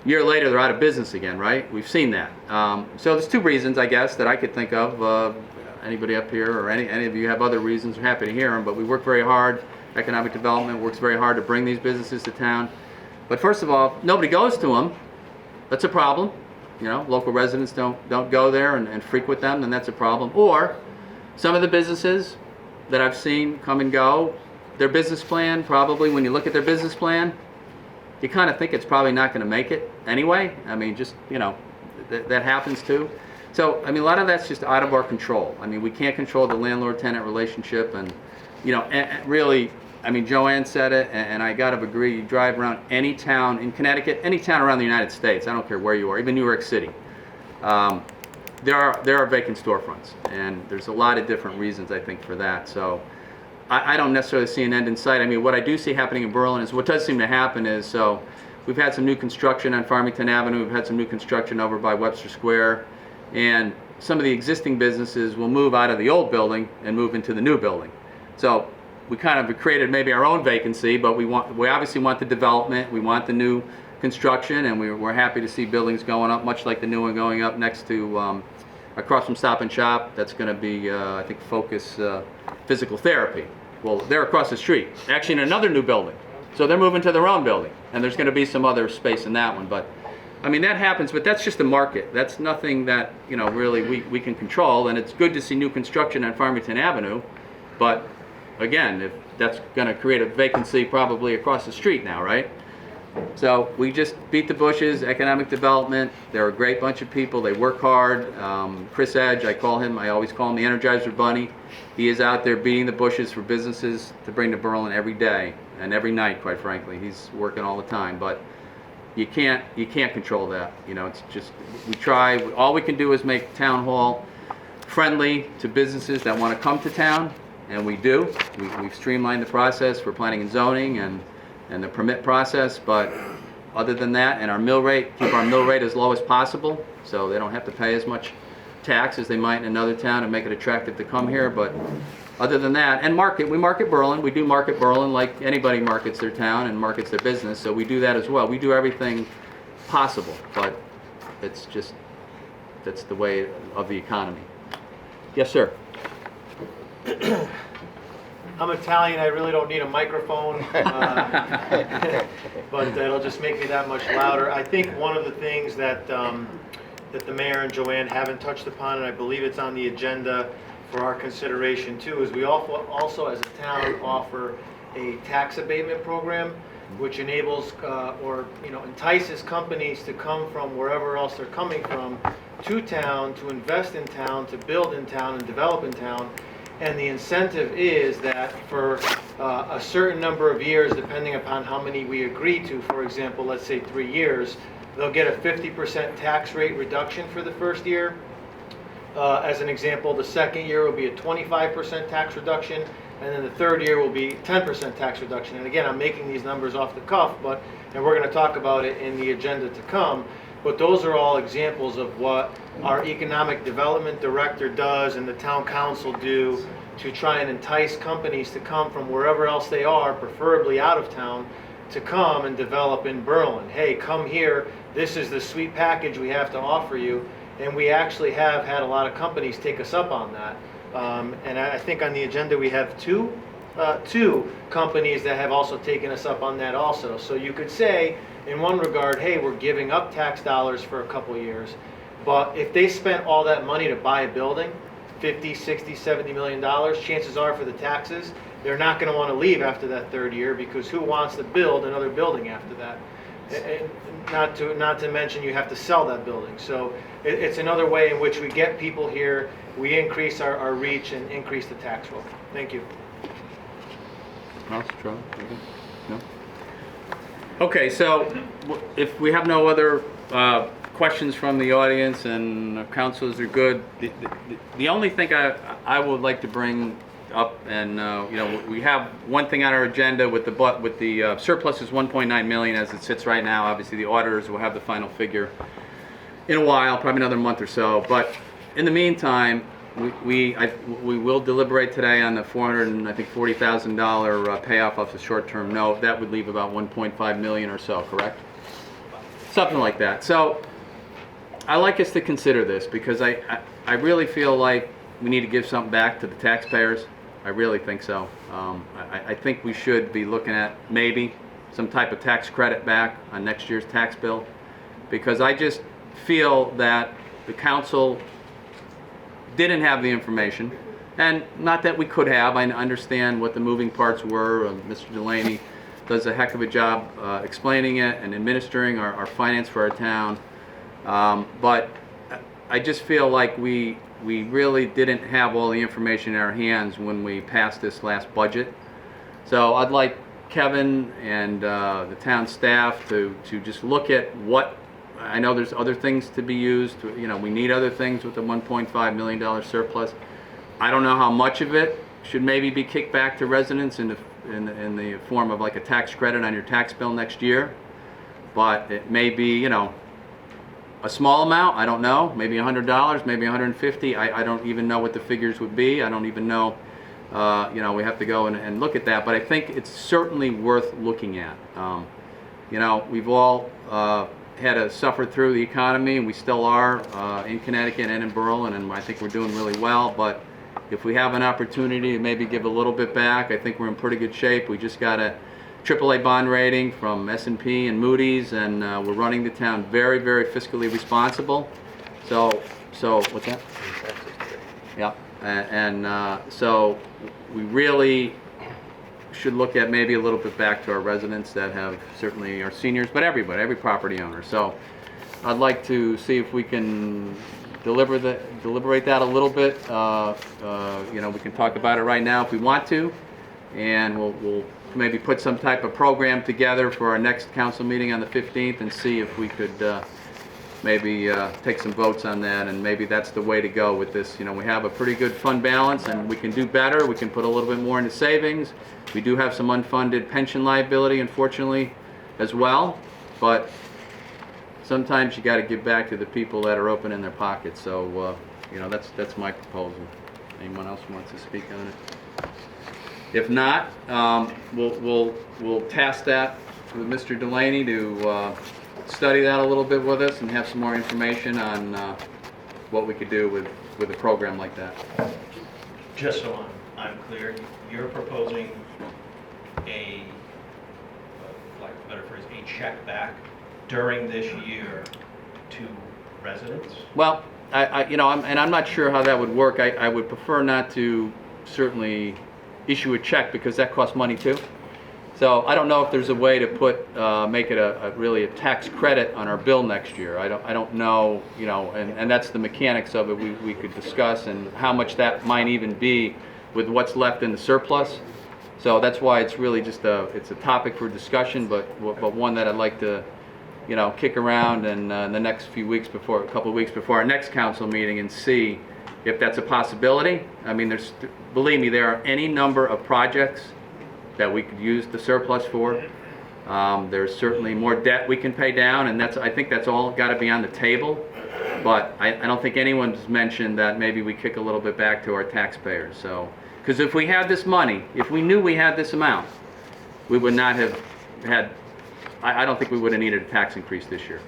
a year later they're out of business again, right? We've seen that. So there's 2 reasons, I guess, that I could think of. Anybody up here or any of you have other reasons, we're happy to hear them, but we work very hard. Economic development works very hard to bring these businesses to town. But first of all, nobody goes to them. That's a problem. Local residents don't go there and frequent them, then that's a problem. Or some of the businesses that I've seen come and go, their business plan, probably when you look at their business plan, you kind of think it's probably not going to make it anyway. I mean, just, that happens too. So, I mean, a lot of that's just out of our control. I mean, we can't control the landlord-tenant relationship, and, really, I mean, Joanne said it, and I got to agree. You drive around any town in Connecticut, any town around the United States, I don't care where you are, even New York City, there are vacant storefronts, and there's a lot of different reasons, I think, for that. So I don't necessarily see an end in sight. I mean, what I do see happening in Berlin is, what does seem to happen is, so we've had some new construction on Farmington Avenue, we've had some new construction over by Webster Square, and some of the existing businesses will move out of the old building and move into the new building. So we kind of created maybe our own vacancy, but we obviously want the development, we want the new construction, and we're happy to see buildings going up, much like the new one going up next to, across from Stop and Shop. That's going to be, I think, Focus Physical Therapy. Well, they're across the street, actually in another new building. So they're moving to their own building, and there's going to be some other space in that one. But I mean, that happens, but that's just the market. That's nothing that, you know, really we can control, and it's good to see new construction on Farmington Avenue, but again, if that's going to create a vacancy probably across the street now, right? So we just beat the bushes. Economic development, they're a great bunch of people. They work hard. Chris Edge, I always call him the Energizer Bunny. He is out there beating the bushes for businesses to bring to Berlin every day and every night, quite frankly. He's working all the time, but you can't control that. You know, it's just, we try. All we can do is make Town Hall friendly to businesses that want to come to town, and we do. We've streamlined the process for planning and zoning and the permit process, but other than that, and our mill rate, keep our mill rate as low as possible, so they don't have to pay as much tax as they might in another town, and make it attractive to come here. But other than that, and we market Berlin. We do market Berlin like anybody markets their town and markets their business, so we do that as well. We do everything possible, but it's just, that's the way of the economy. Yes, sir. I'm Italian, I really don't need a microphone, but it'll just make me that much louder. I think one of the things that that the mayor and Joanne haven't touched upon, and I believe it's on the agenda for our consideration too, is we also as a town offer a tax abatement program, which enables or entices companies to come from wherever else they're coming from to town, to invest in town, to build in town and develop in town. And the incentive is that for a certain number of years, depending upon how many we agree to, for example, let's say 3 years, they'll get a 50% tax rate reduction for the first year. As an example, the second year will be a 25% tax reduction, and then the third year will be 10% tax reduction. And again, I'm making these numbers off the cuff, and we're going to talk about it in the agenda to come. But those are all examples of what our economic development director does and the town council do to try and entice companies to come from wherever else they are, preferably out of town, to come and develop in Berlin. Hey, come here. This is the sweet package we have to offer you. And we actually have had a lot of companies take us up on that. And I think on the agenda we have two companies that have also taken us up on that also. So you could say, in one regard, hey, we're giving up tax dollars for a couple years, but if they spent all that money to buy a building, 50, 60, 70 million dollars, chances are for the taxes, they're not going to want to leave after that third year, because who wants to build another building after that? And not to mention you have to sell that building. So it's another way in which we get people here, we increase our reach and increase the tax roll. Thank you. No? Okay, so if we have no other questions from the audience and the councilors are good, the only thing I would like to bring up, and we have one thing on our agenda with the surplus is 1.9 million as it sits right now. Obviously, the auditors will have the final figure in a while, probably another month or so. But in the meantime, we will deliberate today on the $440,000 payoff off the short-term note. That would leave about 1.5 million or so, correct? Something like that. So I like us to consider this, because I really feel like we need to give something back to the taxpayers. I really think so. I think we should be looking at maybe some type of tax credit back on next year's tax bill, because I just feel that the council didn't have the information, and not that we could have. I understand what the moving parts were. Mr. Delaney does a heck of a job explaining it and administering our finance for our town, but I just feel like we really didn't have all the information in our hands when we passed this last budget. So I'd like Kevin and the town staff to just look at what, I know there's other things to be used. We need other things with the $1.5 million surplus. I don't know how much of it should maybe be kicked back to residents in the form of like a tax credit on your tax bill next year. But it may be, you know, a small amount, I don't know, maybe $100, maybe $150. I don't even know what the figures would be. I don't even know, you know, we have to go and look at that. But I think it's certainly worth looking at. You know, we've all had to suffer through the economy, and we still are in Connecticut and in Berlin, and I think we're doing really well. But if we have an opportunity to maybe give a little bit back, I think we're in pretty good shape. We just got a AAA bond rating from S&P and Moody's, and we're running the town very, very fiscally responsible. So what's that? Yeah, so we really should look at maybe a little bit back to our residents that have certainly our seniors, but everybody, every property owner. So I'd like to see if we can deliberate that a little bit. You know, we can talk about it right now if we want to, and we'll maybe put some type of program together for our next council meeting on the 15th and see if we could maybe take some votes on that, and maybe that's the way to go with this. You know, we have a pretty good fund balance, and we can do better. We can put a little bit more into savings. We do have some unfunded pension liability, unfortunately, as well, but sometimes you got to give back to the people that are opening their pockets. So, you know, that's my proposal. Anyone else wants to speak on it? If not, we'll task that with Mr. Delaney to study that a little bit with us and have some more information on what we could do with a program like that. Just so I'm clear, you're proposing a, like a better phrase, a check back during this year to residents? Well, you know, I'm not sure how that would work. I would prefer not to certainly issue a check because that costs money too. So I don't know if there's a way to make it really a tax credit on our bill next year. I don't know, you know, and that's the mechanics of it we could discuss, and how much that might even be with what's left in the surplus. So that's why it's really just it's a topic for discussion, but one that I'd like to, you know, kick around and the next few weeks a couple of weeks before our next council meeting, and see if that's a possibility. I mean, believe me, there are any number of projects that we could use the surplus for. There's certainly more debt we can pay down, and I think that's all got to be on the table. But I don't think anyone's mentioned that maybe we kick a little bit back to our taxpayers. So, because if we had this money, if we knew we had this amount, we would not have had, I don't think we would have needed a tax increase this year.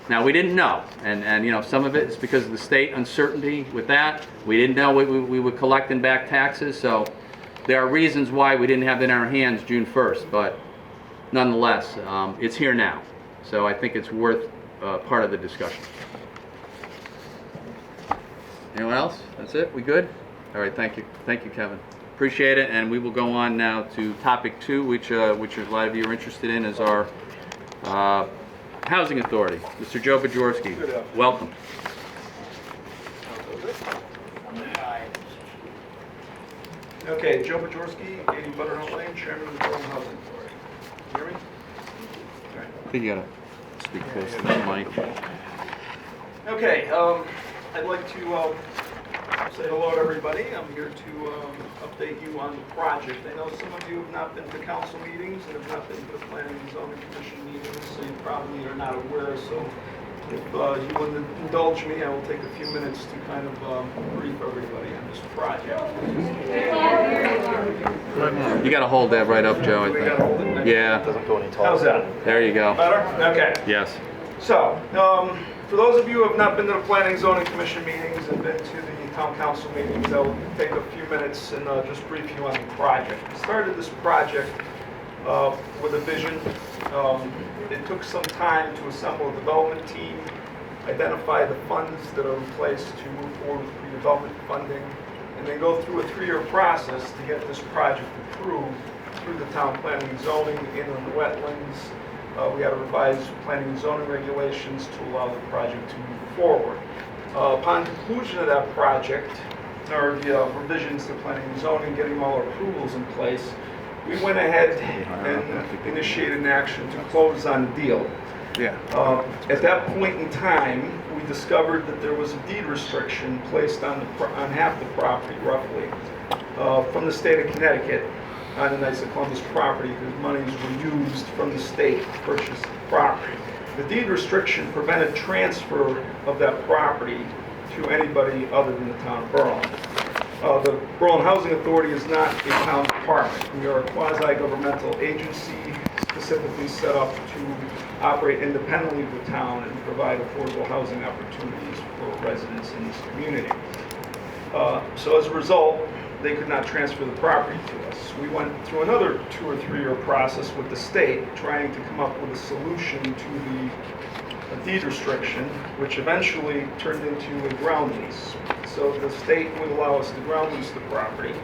Now, we didn't know, and you know, some of it is because of the state uncertainty with that. We didn't know we would collect in back taxes, so there are reasons why we didn't have it in our hands June 1st, but nonetheless, it's here now. So I think it's worth part of the discussion. Anyone else? That's it? We good? All right, thank you. Thank you, Kevin. Appreciate it, and we will go on now to topic 2, which a lot of you are interested in, is our Housing Authority. Mr. Joe Bajorski, welcome. Okay, Joe Bajorski, 80 Butterhill Lane, Chairman of the Berlin Housing Authority. Hear me? I think you gotta speak close to the mic. Okay, I'd like to say hello to everybody. I'm here to update you on the project. I know some of you have not been to council meetings and have not been to the Planning and Zoning Commission meetings, so you probably are not aware. So if you would indulge me, I will take a few minutes to kind of brief everybody on this project. You gotta hold that right up, Joe, I We think. gotta hold it next. Yeah, Doesn't go any taller. How's that? there you go. Better? Okay. Yes. So, for those of you who have not been to the Planning and Zoning Commission meetings and been to the Town Council meetings, I'll take a few minutes and just brief you on the project. We started this project with a vision. It took some time to assemble a development team, identify the funds that are in place to move forward with pre-development funding, and then go through a 3-year process to get this project approved through the town planning and zoning, inland wetlands. We had to revise planning and zoning regulations to allow the project to move forward. Upon conclusion of that project, or the revisions to planning and zoning, getting all our approvals in place, we went ahead and initiated an action to close on the deal. Yeah. At that point in time, we discovered that there was a deed restriction placed on half the property, roughly. from the state of Connecticut on the Knights of Columbus property because monies were used from the state to purchase the property. The deed restriction prevented transfer of that property to anybody other than the town of Berlin. The Berlin Housing Authority is not a town department. We are a quasi-governmental agency specifically set up to operate independently of the town and provide affordable housing opportunities for residents in this community. So as a result, they could not transfer the property to us. We went through another 2 or 3 year process with the state trying to come up with a solution to the deed restriction, which eventually turned into a ground lease. So the state would allow us to ground lease the property,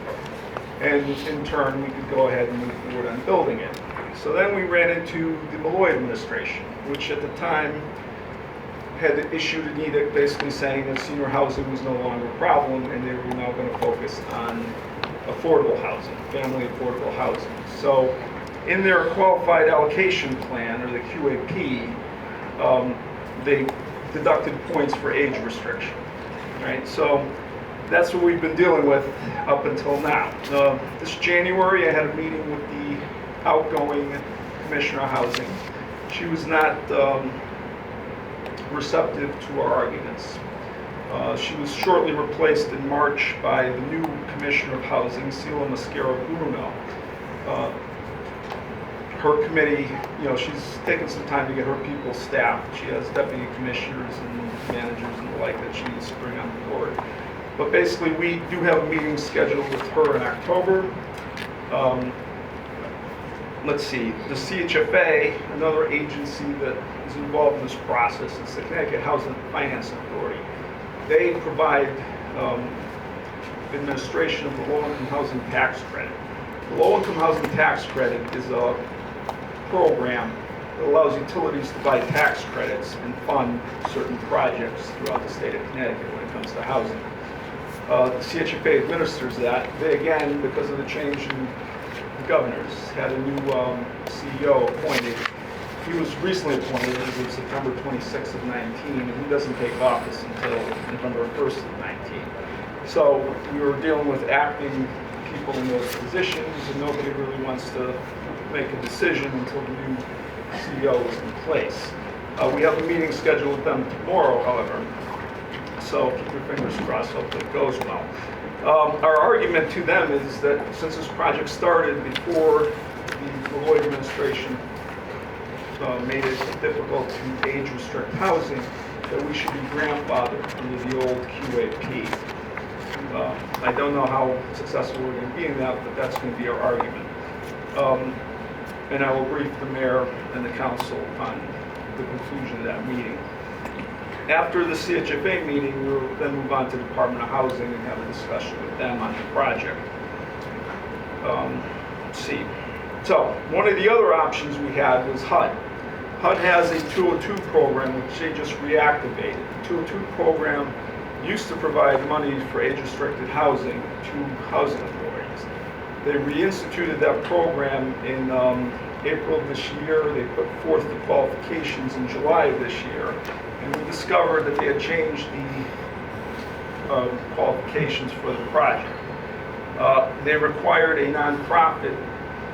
and in turn we could go ahead and move forward on building it. So then we ran into the Malloy administration, which at the time had issued an edict basically saying that senior housing was no longer a problem and they were now going to focus on affordable housing, family affordable housing. So in their qualified allocation plan, or the QAP, they deducted points for age restriction, right? So that's what we've been dealing with up until now. This January I had a meeting with the outgoing Commissioner of Housing. She was not receptive to our arguments. She was shortly replaced in March by the new Commissioner of Housing, Sila Mascaro-Bruno. Her committee, she's taken some time to get her people staffed. She has deputy commissioners and managers and the like that she needs to bring on board. But basically, we do have a meeting scheduled with her in October. Let's see, the CHFA, another agency that is involved in this process, is the Connecticut Housing Finance Authority. They provide administration of the low-income housing tax credit. The low-income housing tax credit is a program that allows utilities to buy tax credits and fund certain projects throughout the state of Connecticut when it comes to housing. The CHFA administers that. They, again, because of the change in governors, had a new CEO appointed. He was recently appointed as of September 26th of 19, and he doesn't take office until November 1st of 19. So we were dealing with acting people in those positions, and nobody really wants to make a decision until the new CEO is in place. We have a meeting scheduled with them tomorrow, however, so keep your fingers crossed, hopefully it goes well. Our argument to them is that since this project started before the Malloy administration made it difficult to age restrict housing, that we should be grandfathered under the old QAP. I don't know how successful we're going to be in that, but that's going to be our argument. And I will brief the mayor and the council on the conclusion of that meeting. After the CHFA meeting, we will then move on to the Department of Housing and have a discussion with them on the project. Let's see. So, one of the other options we had was HUD. HUD has a 202 program which they just reactivated. The 202 program used to provide money for age-restricted housing to housing authorities. They reinstituted that program in April of this year. They put forth the qualifications in July of this year. And we discovered that they had changed the qualifications for the project. They required a nonprofit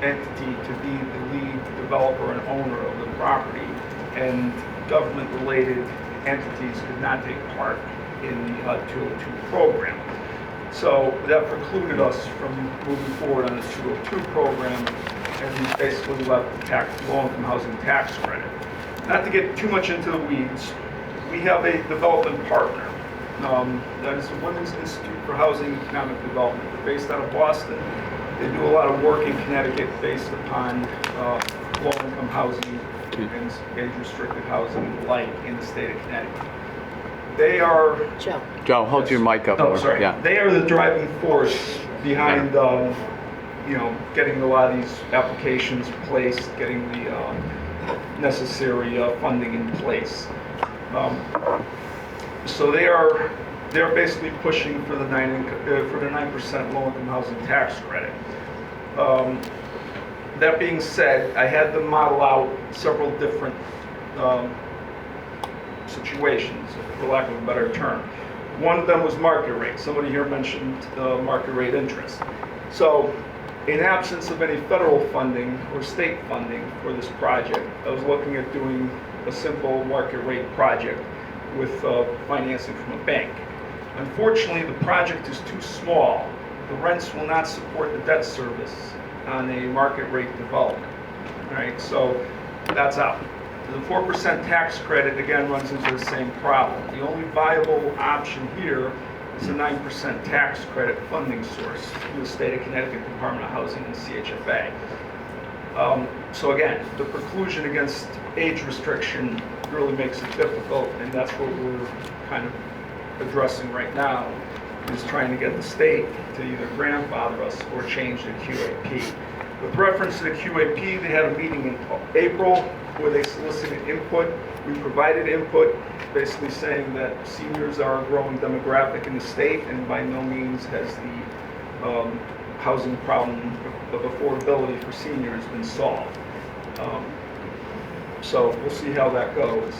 entity to be the lead developer and owner of the property, and government-related entities could not take part in the HUD 202 program. So that precluded us from moving forward on the 202 program, and we basically left the low-income housing tax credit. Not to get too much into the weeds, we have a development partner. That is the Women's Institute for Housing and Economic Development. They're based out of Boston. They do a lot of work in Connecticut based upon low-income housing and age-restricted housing and the like in the state of Connecticut. They are... Joe, hold your mic up. Oh, sorry. Yeah. They are the driving force behind, getting a lot of these applications placed, getting the necessary funding in place. So they're basically pushing for the 9% low-income housing tax credit. That being said, I had them model out several different situations, for lack of a better term. One of them was market rate. Somebody here mentioned market rate interest. So in absence of any federal funding or state funding for this project, I was looking at doing a simple market rate project with financing from a bank. Unfortunately, the project is too small. The rents will not support the debt service on a market rate development. All right, so that's out. The 4% tax credit again runs into the same problem. The only viable option here is a 9% tax credit funding source through the state of Connecticut Department of Housing and CHFA. So again, the preclusion against age restriction really makes it difficult, and that's what we're kind of addressing right now, is trying to get the state to either grandfather us or change the QAP. With reference to the QAP, they had a meeting in April where they solicited input. We provided input, basically saying that seniors are a growing demographic in the state, and by no means has the housing problem of affordability for seniors been solved. So we'll see how that goes.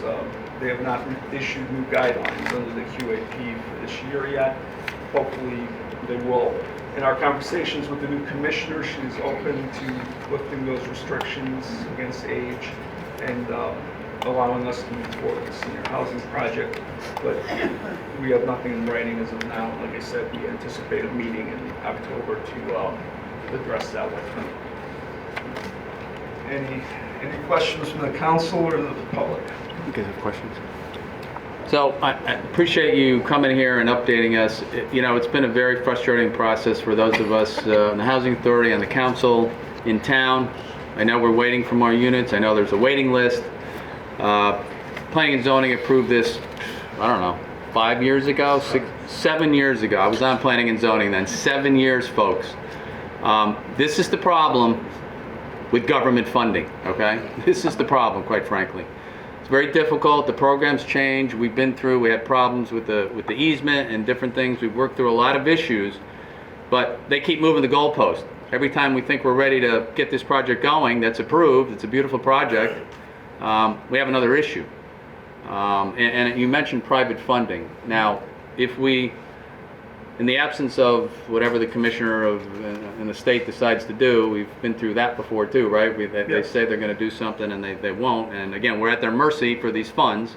They have not issued new guidelines under the QAP for this year yet. Hopefully they will. In our conversations with the new commissioner, she's open to lifting those restrictions against age and allowing us to move forward with the senior housing project. But we have nothing in writing as of now. Like I said, we anticipate a meeting in October to address that with her. Any questions from the council or the public? You guys have questions? So I appreciate you coming here and updating us. You know, it's been a very frustrating process for those of us in the Housing Authority and the council in town. I know we're waiting for more units. I know there's a waiting list. Planning and Zoning approved this, I don't know, 5 years ago, 7 years ago. I was on Planning and Zoning then. 7 years, folks. This is the problem with government funding, okay? This is the problem, quite frankly. It's very difficult. The programs change. We had problems with the easement and different things. We've worked through a lot of issues, but they keep moving the goalpost. Every time we think we're ready to get this project going, that's approved, it's a beautiful project, we have another issue. And you mentioned private funding. Now, if we, in the absence of whatever the commissioner in the state decides to do, we've been through that before too, right? They say they're going to do something and they won't. And again, we're at their mercy for these funds.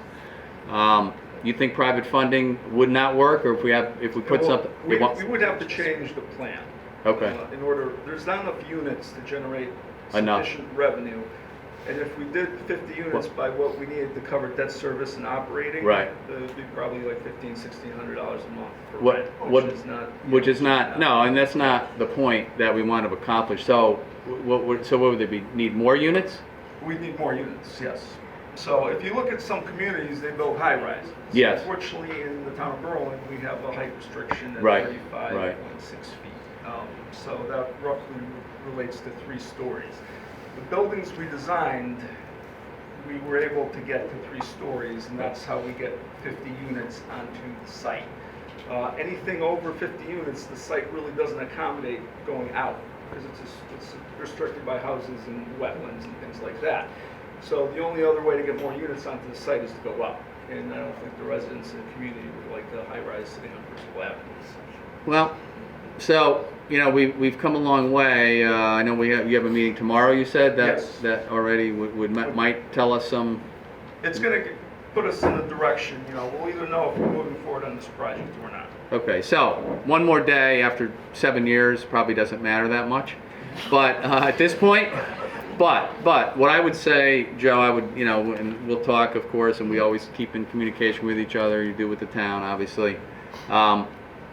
You think private funding would not work, or if we put something? We would have to change the plan. Okay. In order, there's not enough units to generate Enough. sufficient revenue. And if we did 50 units by what we needed to cover debt service and operating, Right. it would be probably like $1,500-$1,600 a month for What- rent, what- which is not. No, and that's not the point that we want to accomplish. So what would they be? Need more units? We need more units, yes. So if you look at some communities, they build high rises. Yes. Unfortunately, in the town of Berlin, we have a height restriction at Right, 35.6 feet. So that roughly relates to 3 stories. The buildings we designed, we were able to get to 3 stories, and that's how we get 50 units onto the site. Anything over 50 units, the site really doesn't accommodate going out, because it's restricted by houses and wetlands and things like that. So the only other way to get more units onto the site is to go up, and I don't think the residents in the community would like the high-rise sitting on Bristol Avenue. Well, so you know we've come a long way. I know you have a meeting tomorrow. You said that Yes. that already might tell us some. It's going to put us in a direction. You know, we'll either know if we're moving forward on this project or not. Okay, so one more day after 7 years probably doesn't matter that much, but at this point. But what I would say, Joe, and we'll talk, of course, and we always keep in communication with each other. You do with the town, obviously.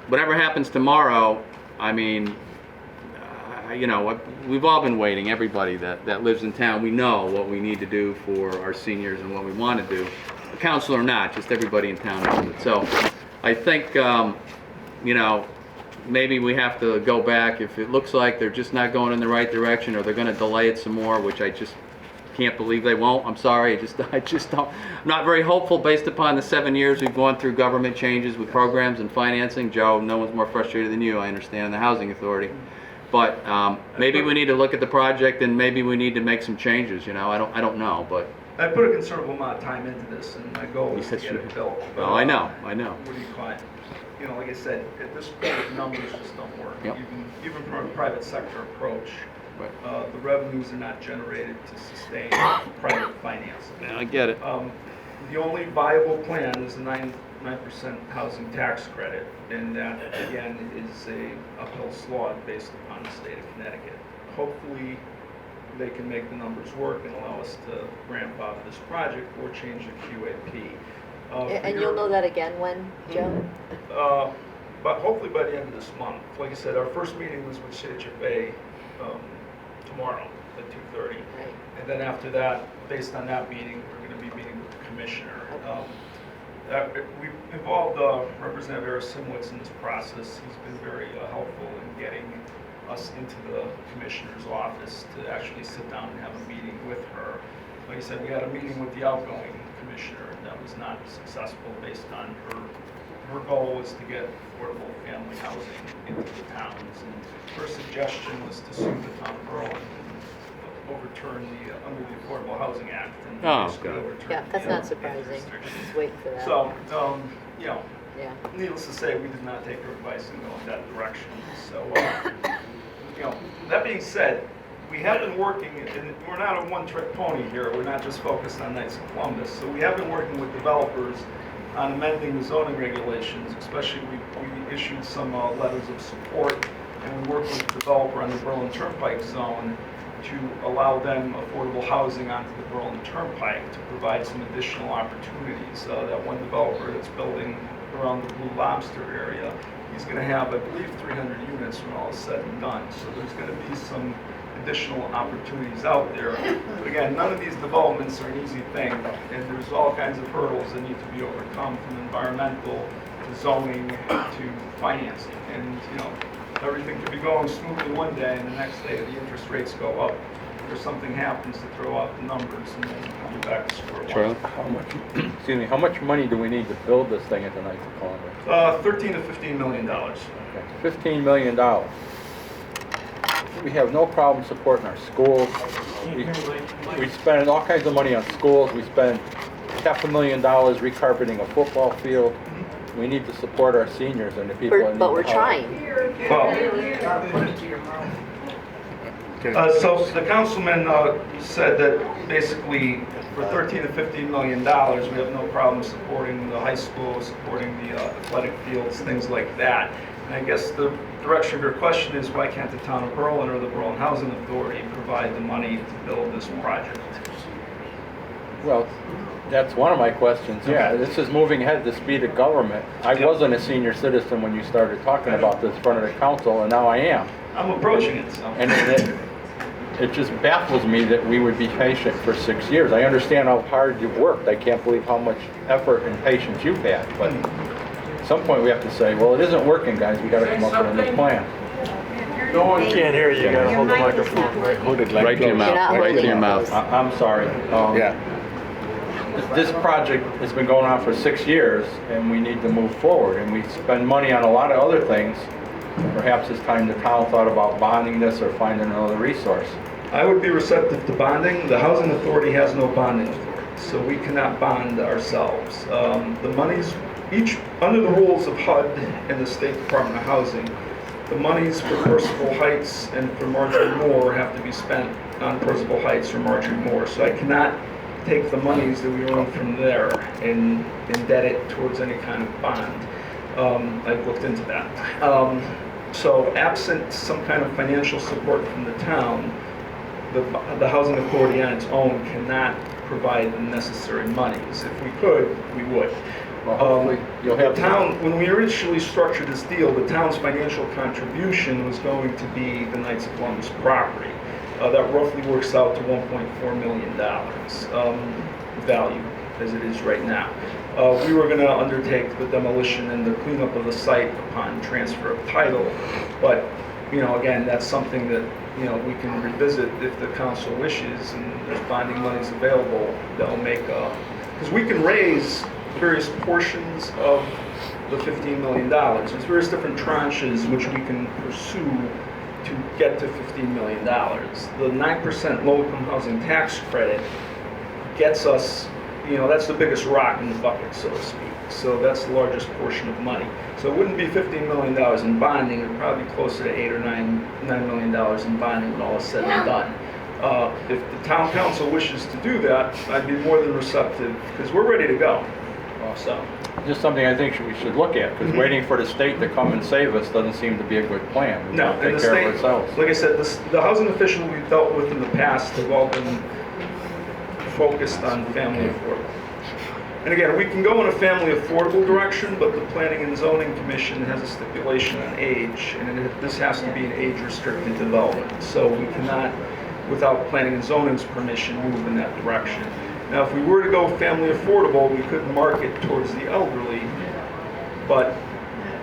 Whatever happens tomorrow, I mean, we've all been waiting. Everybody that lives in town, we know what we need to do for our seniors and what we want to do. The council or not, just everybody in town knows it. So I think, maybe we have to go back if it looks like they're just not going in the right direction, or they're going to delay it some more, which I just can't believe they won't. I'm sorry, I just don't. I'm not very hopeful based upon the 7 years we've gone through government changes with programs and financing. Joe, no one's more frustrated than you, I understand, in the Housing Authority. But maybe we need to look at the project, and maybe we need to make some changes. I don't know, but I put a considerable amount of time into this, and my goal is to get it built. Oh, I know. What do you call it? You know, like I said, at this point, the numbers just don't work. Yep. Even from a private sector approach, the revenues are not generated to sustain private financing. Yeah, I get it. The only viable plan is the 9% housing tax credit, and that, again, is a uphill slog based upon the state of Connecticut. Hopefully, they can make the numbers work and allow us to ramp up this project or change the QAP. And you'll know that again when, Joe? But hopefully by the end of this month. Like I said, our first meeting was with CHFA tomorrow at 2:30. Right. And then after that, based on that meeting, we're going to be meeting with the commissioner. We've involved Representative Arasimowicz in this process. He's been very helpful in getting us into the commissioner's office to actually sit down and have a meeting with her. Like I said, we had a meeting with the outgoing commissioner, and that was not successful based on her goal was to get affordable family housing into the towns. And her suggestion was to sue the town of Berlin and overturn under the Affordable Housing Act. And basically overturn Yeah, that's not the surprising. restrictions. Just waiting for that. So, you know, Yeah. needless to say, we did not take her advice and go in that direction. So, you know, that being said, we have been working, and we're not a one-trick pony here. We're not just focused on Knights of Columbus. So we have been working with developers on amending the zoning regulations. Especially, we issued some letters of support, and we worked with the developer on the Berlin Turnpike zone to allow them affordable housing onto the Berlin Turnpike to provide some additional opportunities. That one developer that's building around the Blue Lobster area, he's going to have, I believe, 300 units when all is said and done. So there's going to be some additional opportunities out there. But again, none of these developments are an easy thing, and there's all kinds of hurdles that need to be overcome, from environmental to zoning to financing. And you know, everything could be going smoothly one day, and the next day the interest rates go up, or something happens to throw out the numbers, and then you're back to square one. Charlie? How much, excuse me, how much money do we need to build this thing at the Knights of Columbus? 13 to $15 million. Okay, $15 million. We have no problem supporting our schools. We spend all kinds of money on schools. We spend $500,000 recarpeting a football field. We need to support our seniors and the people in need. But we're of housing. Well, so the councilman said that basically for 13 to $15 million, we have no problem supporting the high school, supporting the athletic fields, things like that. And I guess the direction of your question is, why can't the town of Berlin or the Berlin Housing Authority provide the money to build this project? Well, that's one of my questions. Yeah, this is moving ahead at the speed of government. I wasn't a senior citizen when you started talking about this in front of the council, and now I am. I'm approaching it, so. And it just baffles me that we would be patient for 6 years. I understand how hard you've worked. I can't believe how much effort and patience you've had. But at some point we have to say, well, it isn't working, guys. We got to come up with a new plan. No one can't hear you. You gotta hold the microphone right. Right to your mouth. Right to your mouth. I'm sorry. This project has been going on for 6 years, and we need to move forward. And we spend money on a lot of other things. Perhaps it's time the town thought about bonding this or finding another resource. I would be receptive to bonding. The Housing Authority has no bonding authority, so we cannot bond ourselves. The monies, under the rules of HUD and the State Department of Housing, the monies for Percival Heights and for Marjorie Moore have to be spent on Percival Heights or Marjorie Moore. So I cannot take the monies that we earn from there and indent it towards any kind of bond. I've looked into that. So absent some kind of financial support from the town, the Housing Authority on its own cannot provide the necessary monies. If we could, we would. You'll have the town, when we originally structured this deal, the town's financial contribution was going to be the Knights of Columbus property. That roughly works out to $1.4 million value as it is right now. We were going to undertake the demolition and the cleanup of the site upon transfer of title, but again, that's something that we can revisit if the council wishes, and there's bonding monies available that'll make because we can raise various portions of the $15 million. There's various different tranches which we can pursue to get to $15 million. The 9% low-income housing tax credit gets us, that's the biggest rock in the bucket, so to speak. So that's the largest portion of money. So it wouldn't be $15 million in bonding, it would probably be closer to $8 or $9 million in bonding when all is said and done. If the town council wishes to do that, I'd be more than receptive, because we're ready to go. So, Just something I think we should look at, because waiting for the state to come and save us doesn't seem to be a good plan. We no, gotta and take the care of state, ourselves. like I said, the housing officials we've dealt with in the past have all been focused on family affordable. And again, we can go in a family affordable direction, but the Planning and Zoning Commission has a stipulation on age, and this has to be an age-restricted development. So we cannot, without Planning and Zoning's permission, move in that direction. Now, if we were to go family affordable, we could market towards the elderly, but,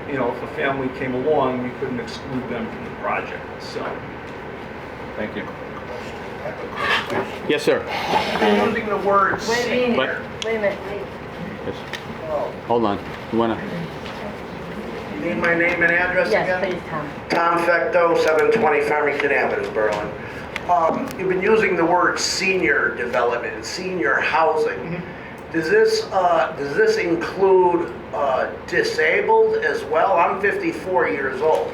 if a family came along, we couldn't exclude them from the project, so. Thank you. Yes, sir. Using the word Wait a senior. minute. Wait a minute. Hold on. You wanna? You need my name and address Yes, again? please, Tom. Tom Fecto, 720 Farmington Avenue, Berlin. You've been using the word senior development, senior housing. Does this include disabled as well? I'm 54 years old.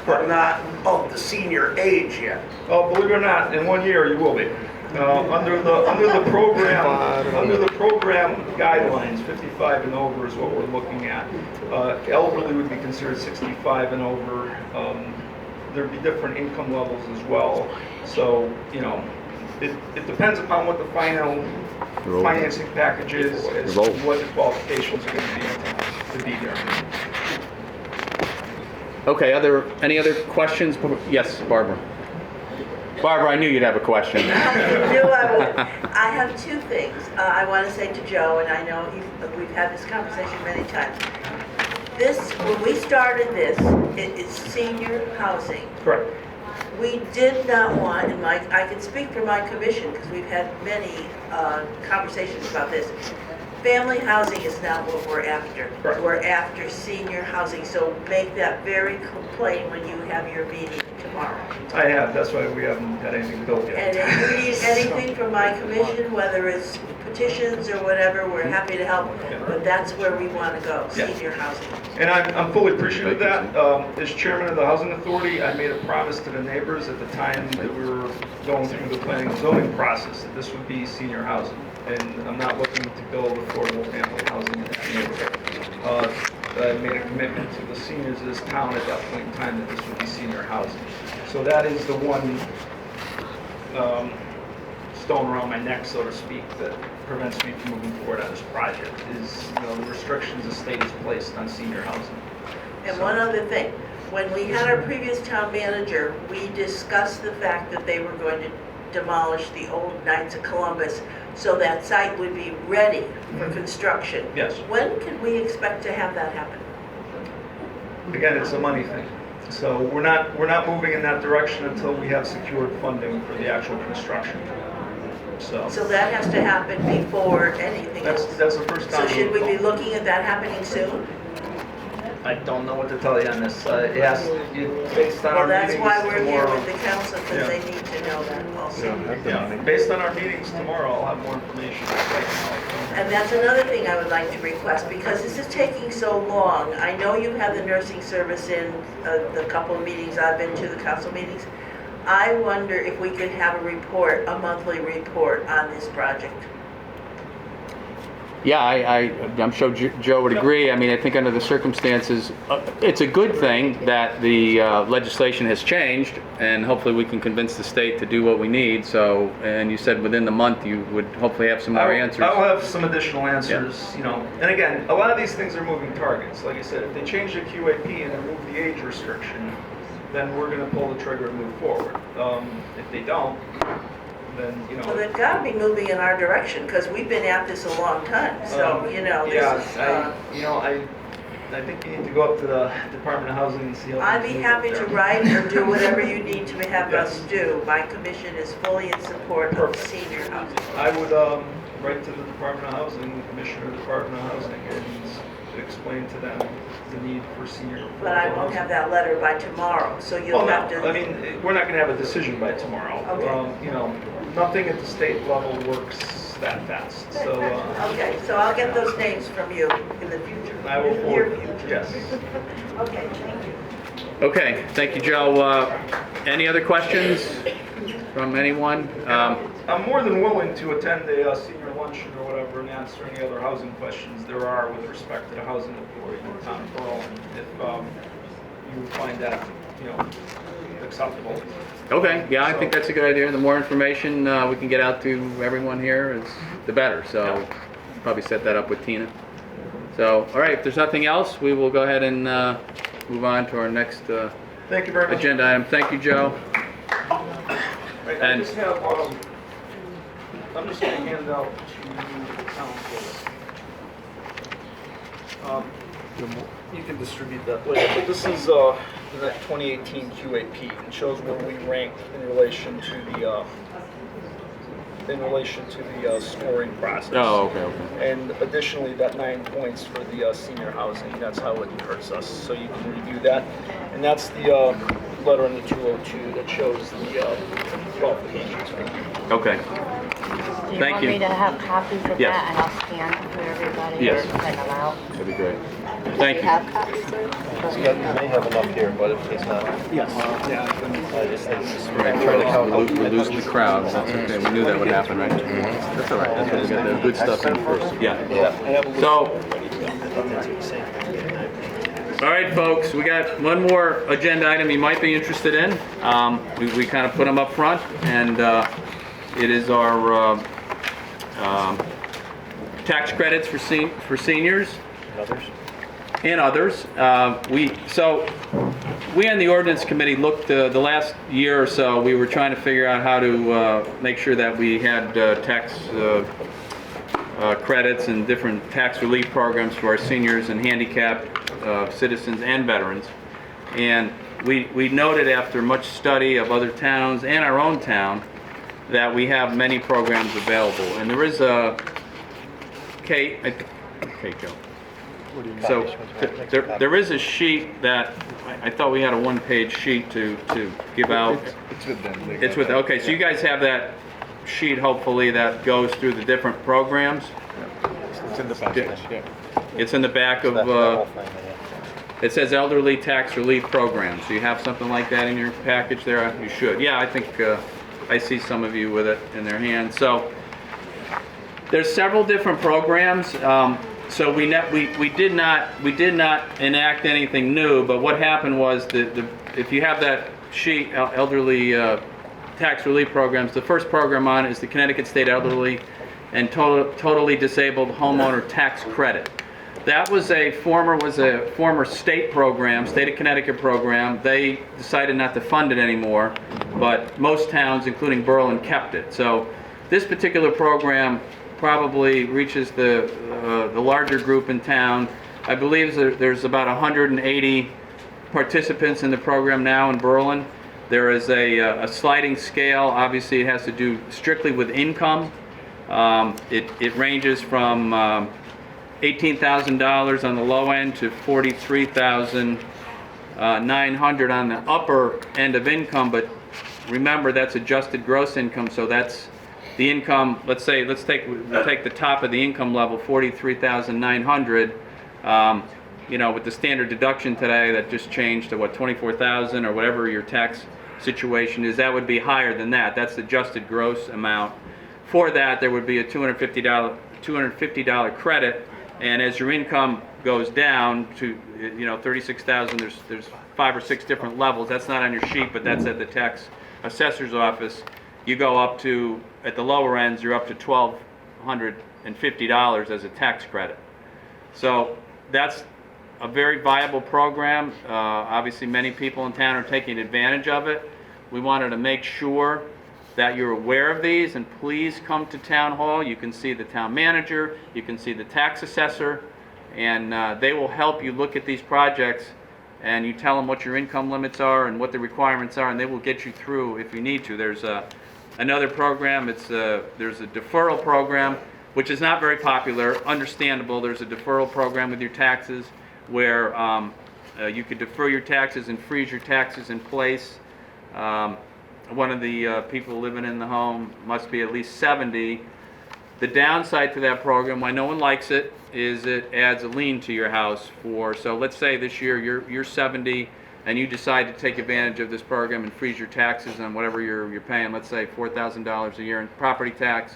I'm not of the senior age yet. Oh, believe it or not, in 1 year you will be. Under the program guidelines, 55 and over is what we're looking at. Elderly would be considered 65 and over. There'd be different income levels as well. So, it depends upon what the final financing package is, as to what the qualifications are going to be there. Okay, any other questions? Yes, Barbara. Barbara, I knew you'd have a question. I knew I would. I have two things I want to say to Joe, and I know we've had this conversation many times. When we started this, it's senior housing. Correct. We did not want, and I can speak for my commission because we've had many conversations about this. Family housing is not what we're after. Correct. We're after senior housing, so make that very plain when you have your meeting tomorrow. I have, that's why we haven't had anything built yet. And if you need anything from my commission, whether it's petitions or whatever, we're happy to help. But that's where we want to go, Yeah. senior housing. And I'm fully appreciative of that. As chairman of the Housing Authority, I made a promise to the neighbors at the time that we were going through the planning and zoning process that this would be senior housing. And I'm not looking to build affordable family housing in that neighborhood. I made a commitment to the seniors of this town at that point in time that this would be senior housing. So that is the one stone around my neck, so to speak, that prevents me from moving forward on this project, is the restrictions the state has placed on senior housing. And one other thing, when we had our previous town manager, we discussed the fact that they were going to demolish the old Knights of Columbus, so that site would be ready for construction. Yes. When can we expect to have that happen? Again, it's a money thing. So we're not moving in that direction until we have secured funding for the actual construction. So that has to happen before anything else. that's the first time. So should we be looking at that happening soon? I don't know what to tell you on this. Based on Well, our that's meetings why we're here tomorrow. with the council, because Yeah. they need to know that also. Yeah, based on our meetings tomorrow, I'll have more information. And that's another thing I would like to request, because this is taking so long. I know you have the nursing service in the couple of meetings I've been to, the council meetings. I wonder if we could have a monthly report on this project. Yeah, I'm sure Joe would agree. I mean, I think under the circumstances, it's a good thing that the legislation has changed, and hopefully we can convince the state to do what we need. So, and you said within the month you would hopefully have some more answers. I'll have some additional answers, And again, a lot of these things are moving targets. Like I said, if they change the QAP and remove the age restriction, then we're going to pull the trigger and move forward. If they don't, then, Well, they've got to be moving in our direction, because we've been at this a long time, so, this is... I think you need to go up to the Department of Housing and see how... I'd be things move happy up to there. write or do whatever you need to have Yes. us do. My commission is fully in support of Perfect. senior housing. I would write to the Department of Housing, the Commissioner of the Department of Housing, and to explain to them the need for senior affordable But I won't housing. have that letter by tomorrow, so you'll Well, have no, to. I mean, we're not going to have a decision by tomorrow. Okay. You know, nothing at the state level works that fast. So Okay, so I'll get those names from you in the future. I will in the near forward. future. Yes. Okay, thank you. Okay, thank you, Joe. Any other questions from anyone? I'm more than willing to attend a senior luncheon or whatever and answer any other housing questions there are with respect to the housing authority in the town of Berlin, if you find that, you know, acceptable. Okay, yeah, I think that's a good idea. The more information we can get out to everyone here, is the better. So probably set that up with Tina. So, all right, if there's nothing else, we will go ahead and move on to our next Thank you very much. agenda item. Thank you, Joe. I And- just have, I'm just going to hand out to the council. You can distribute that later, but this is the 2018 QAP and shows where we rank in relation to the scoring process. Oh, okay. And additionally, that 9 points for the senior housing, that's how it hurts us, so you can review that. And that's the letter in the 202 that shows the qualifications for you. Okay. Do you Thank want you. me to have copies of Yes. that and I'll scan them for everybody Yes. or send them out? That'd be great. Do Thank you you. have copies, Lou? You may have enough here, but if it's not, Yes. I just think it's Right, trying to count, we're losing the crowd. That's okay. We knew that would happen, right? That's all right. That's okay. We got the good stuff in first. Yeah. So, all right, folks, we got one more agenda item you might be interested in. We kind of put them up front, and it is our tax credits for seniors and others. We on the ordinance committee looked the last year or so. We were trying to figure out how to make sure that we had tax credits and different tax relief programs for our seniors and handicapped citizens and veterans. And we noted after much study of other towns and our own town that we have many programs available. And there is a Kate, Joe. So there is a sheet that I thought we had a one-page sheet to give out. It's with them. It's with, okay, so you guys have that sheet hopefully that goes through the different programs. It's in the package, yeah. It's in the back of, it says elderly tax relief program. So you have something like that in your package there? You should. Yeah, I think I see some of you with it in their hands. So there's several different programs. So we did not enact anything new, but what happened was if you have that sheet, elderly tax relief programs, the first program on it is the Connecticut State Elderly and Totally Disabled Homeowner Tax Credit. That was a former state program, state of Connecticut program. They decided not to fund it anymore, but most towns, including Berlin, kept it. So this particular program probably reaches the larger group in town. I believe there's about 180 participants in the program now in Berlin. There is a sliding scale. Obviously, it has to do strictly with income. It ranges from $18,000 on the low end to $43,900 on the upper end of income. But remember, that's adjusted gross income, so that's the income. We'll take the top of the income level, $43,900. You know, with the standard deduction today, that just changed to what, $24,000 or whatever your tax situation is. That would be higher than that. That's the adjusted gross amount. For that, there would be a $250 credit, and as your income goes down to, you know, $36,000, there's 5 or 6 different levels. That's not on your sheet, but that's at the tax assessor's office. You go up to, at the lower ends, you're up to $1,250 as a tax credit. So that's a very viable program. Obviously, many people in town are taking advantage of it. We wanted to make sure that you're aware of these, and please come to Town Hall. You can see the town manager, you can see the tax assessor, and they will help you look at these projects, and you tell them what your income limits are and what the requirements are, and they will get you through if you need to. There's another program, there's a deferral program which is not very popular, understandable. There's a deferral program with your taxes where you could defer your taxes and freeze your taxes in place. One of the people living in the home must be at least 70. The downside to that program, why no one likes it, is it adds a lien to your house so let's say this year you're 70 and you decide to take advantage of this program and freeze your taxes on whatever you're paying, let's say $4,000 a year in property tax.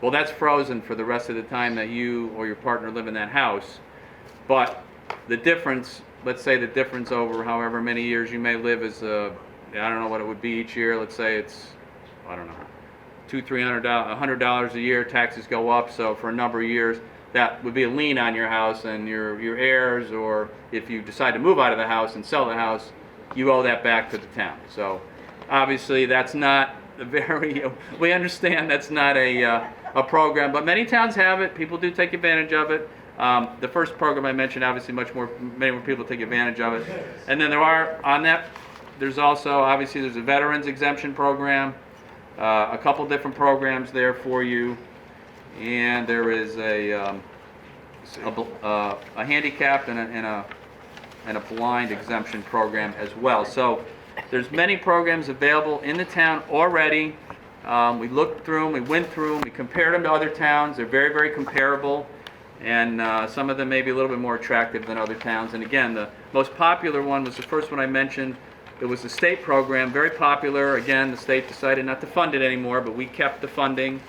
Well, that's frozen for the rest of the time that you or your partner live in that house. But the difference, let's say the difference over however many years you may live is, I don't know what it would be each year. Let's say it's, I don't know, $200, $300, $100 a year. Taxes go up, so for a number of years, that would be a lien on your house, and your heirs, or if you decide to move out of the house and sell the house, you owe that back to the town. So obviously that's not a very, we understand that's not a program, but many towns have it. People do take advantage of it. The first program I mentioned, obviously many more people take advantage of it. And then there's also, obviously there's a veterans exemption program, a couple different programs there for you. And there is a handicapped and a blind exemption program as well. So there's many programs available in the town already. We looked through them, we went through them, we compared them to other towns. They're very, very comparable, and some of them may be a little bit more attractive than other towns. And again, the most popular one was the first one I mentioned. It was the state program, very popular. Again, the state decided not to fund it anymore, but we kept the funding.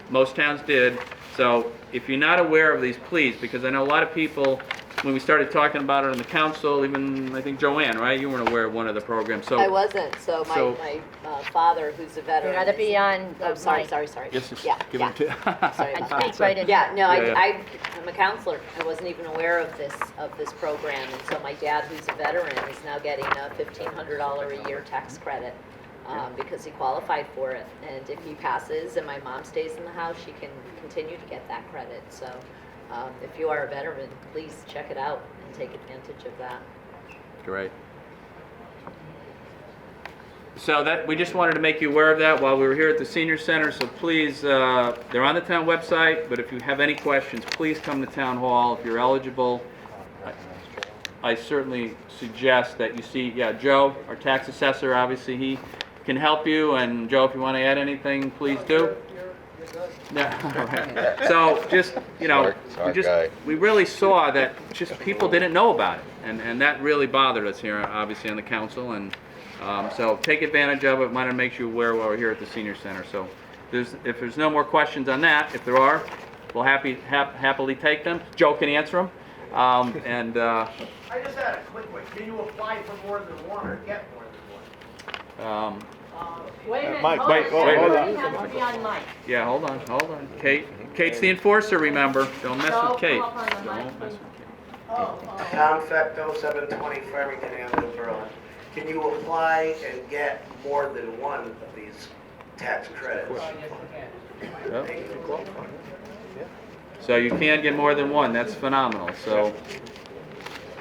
Most towns did. So if you're not aware of these, please, because I know a lot of people, when we started talking about it on the council, even I think Joanne, right? You weren't aware of one of the programs. So I wasn't, so my father, who's a veteran. You gotta be on the sorry. yes, Yeah, give yeah. it to Sorry And about speak that. right into Yeah, no, Yeah. I'm a counselor. I wasn't even aware of this program, and so my dad, who's a veteran, is now getting a $1,500 a year tax credit because he qualified for it. And if he passes and my mom stays in the house, she can continue to get that credit. So if you are a veteran, please check it out and take advantage of that. Great. So that we just wanted to make you aware of that while we were here at the senior center. So please, they're on the town website. But if you have any questions, please come to town hall. If you're eligible, I certainly suggest that you see, Joe, our tax assessor. Obviously, he can help you. And Joe, if you want to add anything, please do. Yeah. All right. So just, we really saw that just people didn't know about it, and that really bothered us here, obviously, on the council. And so take advantage of it. Wanted to make you aware while we're here at the senior center. So if there's no more questions on that, if there are, we'll happily take them. Joe can answer them. I just had a quick one. Can you apply for more than one or get more than one? Wait a minute, Mike, hold wait, on. hold on. Everybody has to be on mic. Yeah, hold on. Kate's the enforcer, remember. Don't mess Joe, with Kate. come up on the mic, Don't mess please. with Kate. Tom Fecto, 720 Farmington Avenue, Berlin. Can you apply and get more than one of these tax credits? Yep. So you can get more than one. That's phenomenal. So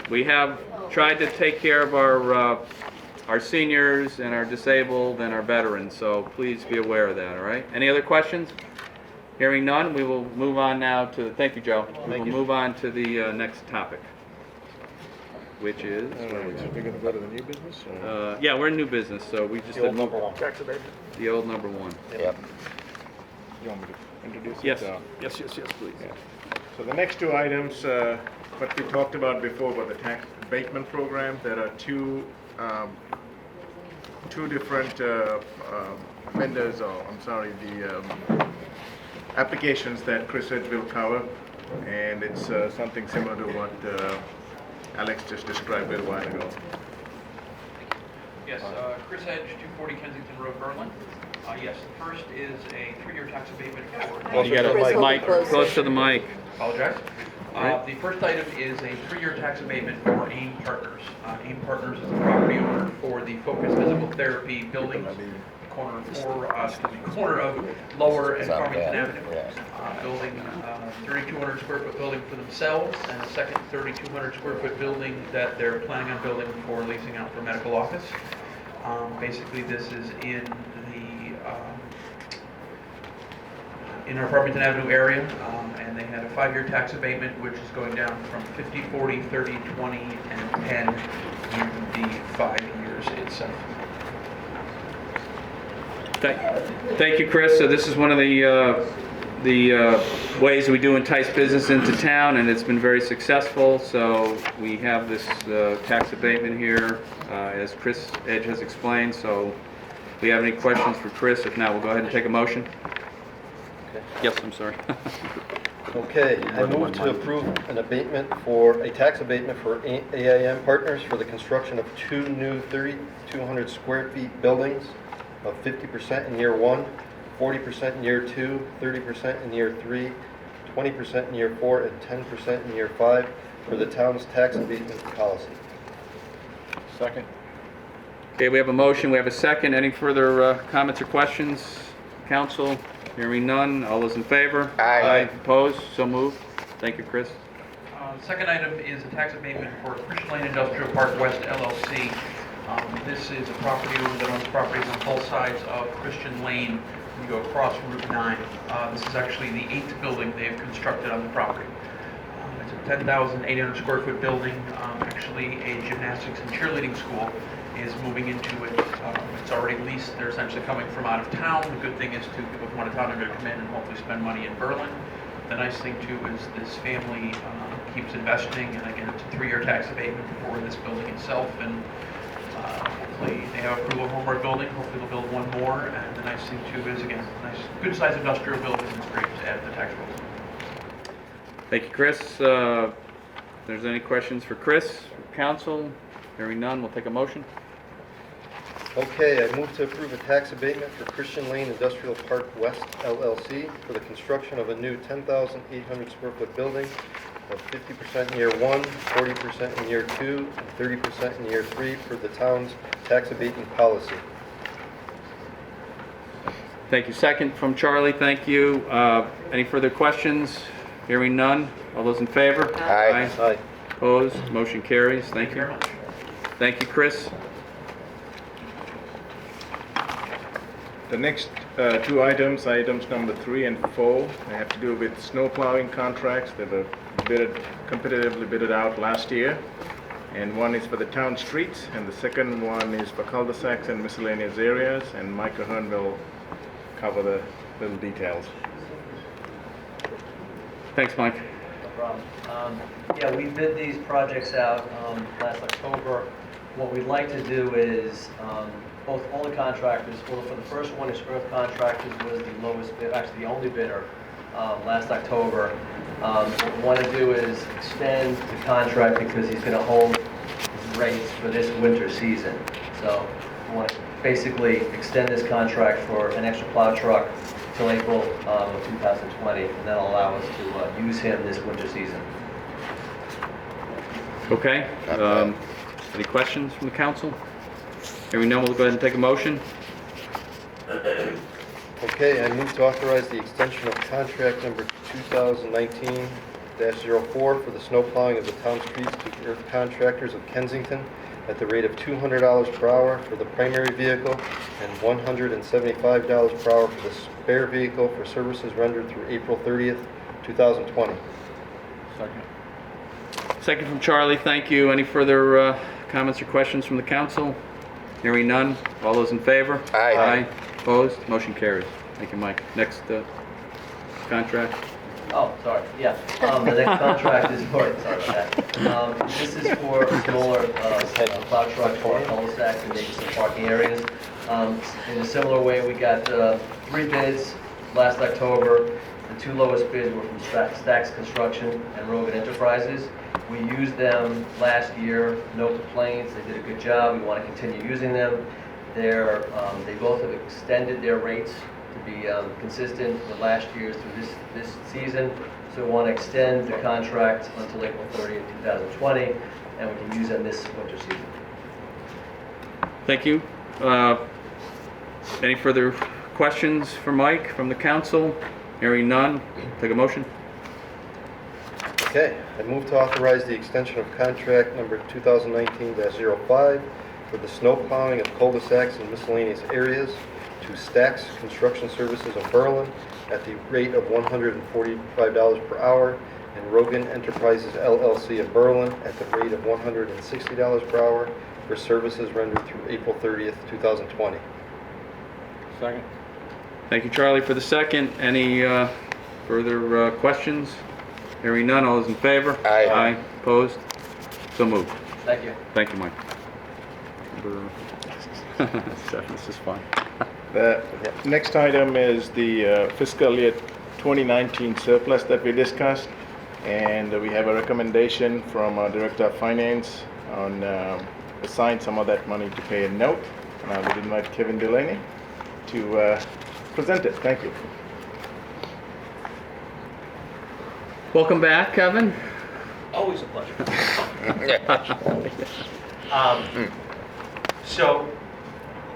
we have tried to take care of our seniors and our disabled and our veterans. So please be aware of that. All right. Any other questions? Hearing none, we will move on now to. Thank you, Joe. We will move on to the next topic, which is. We're gonna go to the new business? Yeah, we're in new business, so we just The old did number one. Tax abatement. the old number one. Yep. You want me to introduce it? Yes. Yes, please. Yeah. So the next two items, what we talked about before, about the tax abatement program, there are two different vendors, or the applications that Chris Edge will cover, and it's something similar to what Alex just described a little while ago. Yes, Chris Edge, 240 Kensington Road, Berlin. Yes, the first is a 3-year tax abatement for... You got a Chris, mic hold it close to the mic. Apologize. Right. The first item is a 3-year tax abatement for AIM Partners. AIM Partners is the property owner for the Focus Physical Therapy building, corner of Lower and Farmington Avenue. Building 3,200 square foot building for themselves, and a second 3,200 square foot building that they're planning on building for leasing out for medical office. Basically, this is in in our Farmington Avenue area, and they had a 5-year tax abatement, which is going down from 50, 40, 30, 20, and 10 in the 5 years itself. Thank you, Chris. So this is one of the ways we do entice business into town, and it's been very successful. So we have this tax abatement here, as Chris Edge has explained. So if we have any questions for Chris, if not, we'll go ahead and take a motion. Okay. Yes, I'm sorry. Okay, I move to approve an abatement for, a tax abatement for AIM Partners for the construction of 2 new 3,200 square feet buildings of 50% in year 1, 40% in year 2, 30% in year 3, 20% in year 4, and 10% in year 5 for the town's tax abatement policy. Second. Okay, we have a motion, we have a second. Any further comments or questions? Council, hearing none. All those in favor? Aye. Opposed? So moved. Thank you, Chris. Second item is a tax abatement for Christian Lane Industrial Park West LLC. This is a property owner that owns properties on both sides of Christian Lane when you go across Route 9. This is actually the 8th building they have constructed on the property. It's a 10,800 square foot building. Actually, a gymnastics and cheerleading school is moving into it. It's already leased. They're essentially coming from out of town. The good thing is people from out of town are going to come in and hopefully spend money in Berlin. The nice thing too is this family keeps investing, and again, it's a 3-year tax abatement for this building itself, and hopefully they have approval of homeward building. Hopefully they'll build one more, and the nice thing too is, again, nice, good sized industrial building. It's great to add to the tax rolls. Thank you, Chris. If there's any questions for Chris, or council, hearing none, we'll take a motion. Okay, I move to approve a tax abatement for Christian Lane Industrial Park West LLC for the construction of a new 10,800 square foot building of 50% in year 1, 40% in year 2, and 30% in year 3 for the town's tax abatement policy. Thank you. Second from Charlie. Thank you. Any further questions? Hearing none. All those in favor? Aye. Aye. Opposed? Motion carries. Thank you. Very much. Thank you, Chris. The next 2 items, items number 3 and 4, they have to do with snow plowing contracts. They were competitively bidded out last year. And one is for the town streets, and the second one is for cul-de-sacs and miscellaneous areas, and Mike Ahern will cover the little details. Thanks, Mike. No problem. Yeah, we bid these projects out last October. What we'd like to do is all the contractors, well, for the first one is Earth Contractors was the lowest bid, actually the only bidder last October. What we want to do is extend the contract because he's going to hold his rates for this winter season. So we want to basically extend this contract for an extra plow truck till April of 2020, and that'll allow us to use him this winter season. Okay. Any questions from the council? Hearing none, we'll go ahead and take a motion. Okay, I move to authorize the extension of contract number 2019-04 for the snow plowing of the town streets to Earth Contractors of Kensington at the rate of $200 per hour for the primary vehicle and $175 per hour for the spare vehicle for services rendered through April 30th, 2020. Second. Second from Charlie. Thank you. Any further comments or questions from the council? Hearing none. All those in favor? Aye. Opposed? Motion carries. Thank you, Mike. Next contract. Oh, sorry, yeah. The next contract is for, sorry about that. This is for a smaller plow truck for cul-de-sacs and maybe some parking areas. In a similar way, we got 3 bids last October. The 2 lowest bids were from Stacks Construction and Rogan Enterprises. We used them last year, no complaints, they did a good job, we want to continue using them. They both have extended their rates to be consistent with last year's through this season. So we want to extend the contract until April 30th, 2020, and we can use them this winter season. Thank you. Any further questions for Mike from the council? Hearing none. Take a motion. Okay, I move to authorize the extension of contract number 2019-05 for the snow plowing of cul-de-sacs and miscellaneous areas to to Stacks Construction Services of Berlin at the rate of $145 per hour, and Rogan Enterprises LLC of Berlin at the rate of $160 per hour for services rendered through April 30th, 2020. Second. Thank you, Charlie, for the second. Any further questions? Hearing none, all those in favor? Aye. Aye. Opposed? So moved. Thank you. Thank you, Mike. This is fun. The next item is the fiscal year 2019 surplus that we discussed, and we have a recommendation from our Director of Finance on assign some of that money to pay a note, and I would invite Kevin Delaney to present it. Thank you. Welcome back, Kevin. Always a pleasure. So,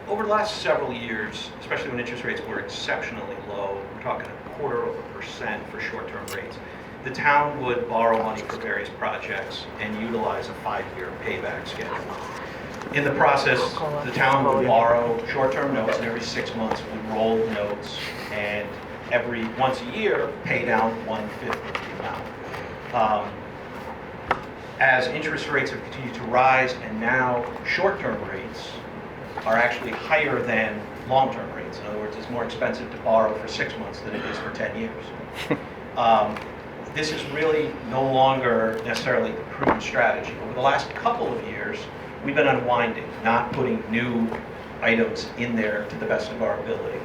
over the last several years, especially when interest rates were exceptionally low, we're talking 0.25% for short-term rates, the town would borrow money for various projects and utilize a 5-year payback schedule. In the process, the town would borrow short-term notes, and every 6 months would roll the notes, and once a year, pay down 1/5 of the amount. As interest rates have continued to rise, and now short-term rates are actually higher than long-term rates. In other words, it's more expensive to borrow for 6 months than it is for 10 years. This is really no longer necessarily the prudent strategy. Over the last couple of years, we've been unwinding, not putting new items in there to the best of our ability.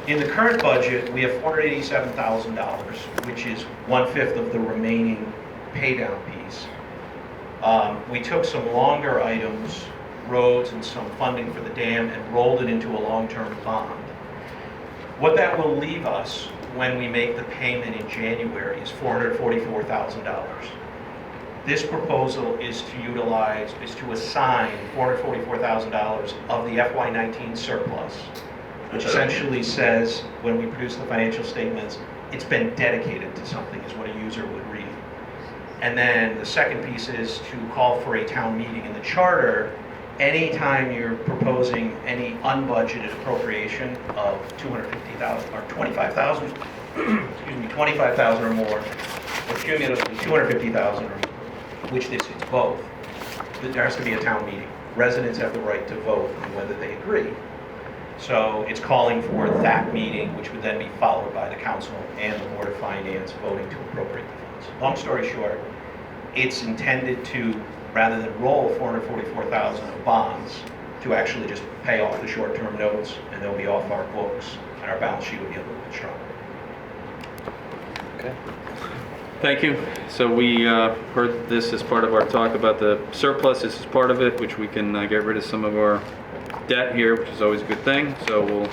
In the current budget, we have $487,000, which is 1/5 of the remaining paydown piece. We took some longer items, roads and some funding for the dam, and rolled it into a long-term bond. What that will leave us when we make the payment in January is $444,000. This proposal is to assign $444,000 of the FY19 surplus, which essentially says, when we produce the financial statements, it's been dedicated to something, is what a user would read. And then the second piece is to call for a town meeting. In the charter, anytime you're proposing any unbudgeted appropriation of $250,000 or $25,000, excuse me, $25,000 or more, or cumulatively $250,000 or more, which this is both, there has to be a town meeting. Residents have the right to vote on whether they agree. So it's calling for that meeting, which would then be followed by the council and the Board of Finance voting to appropriate the funds. Long story short, it's intended to, rather than roll $444,000 of bonds, to actually just pay off the short-term notes, and they'll be off our books, and our balance sheet will be a little bit stronger. Okay. Thank you. So we heard this as part of our talk about the surplus. This is part of it, which we can get rid of some of our debt here, which is always a good thing. So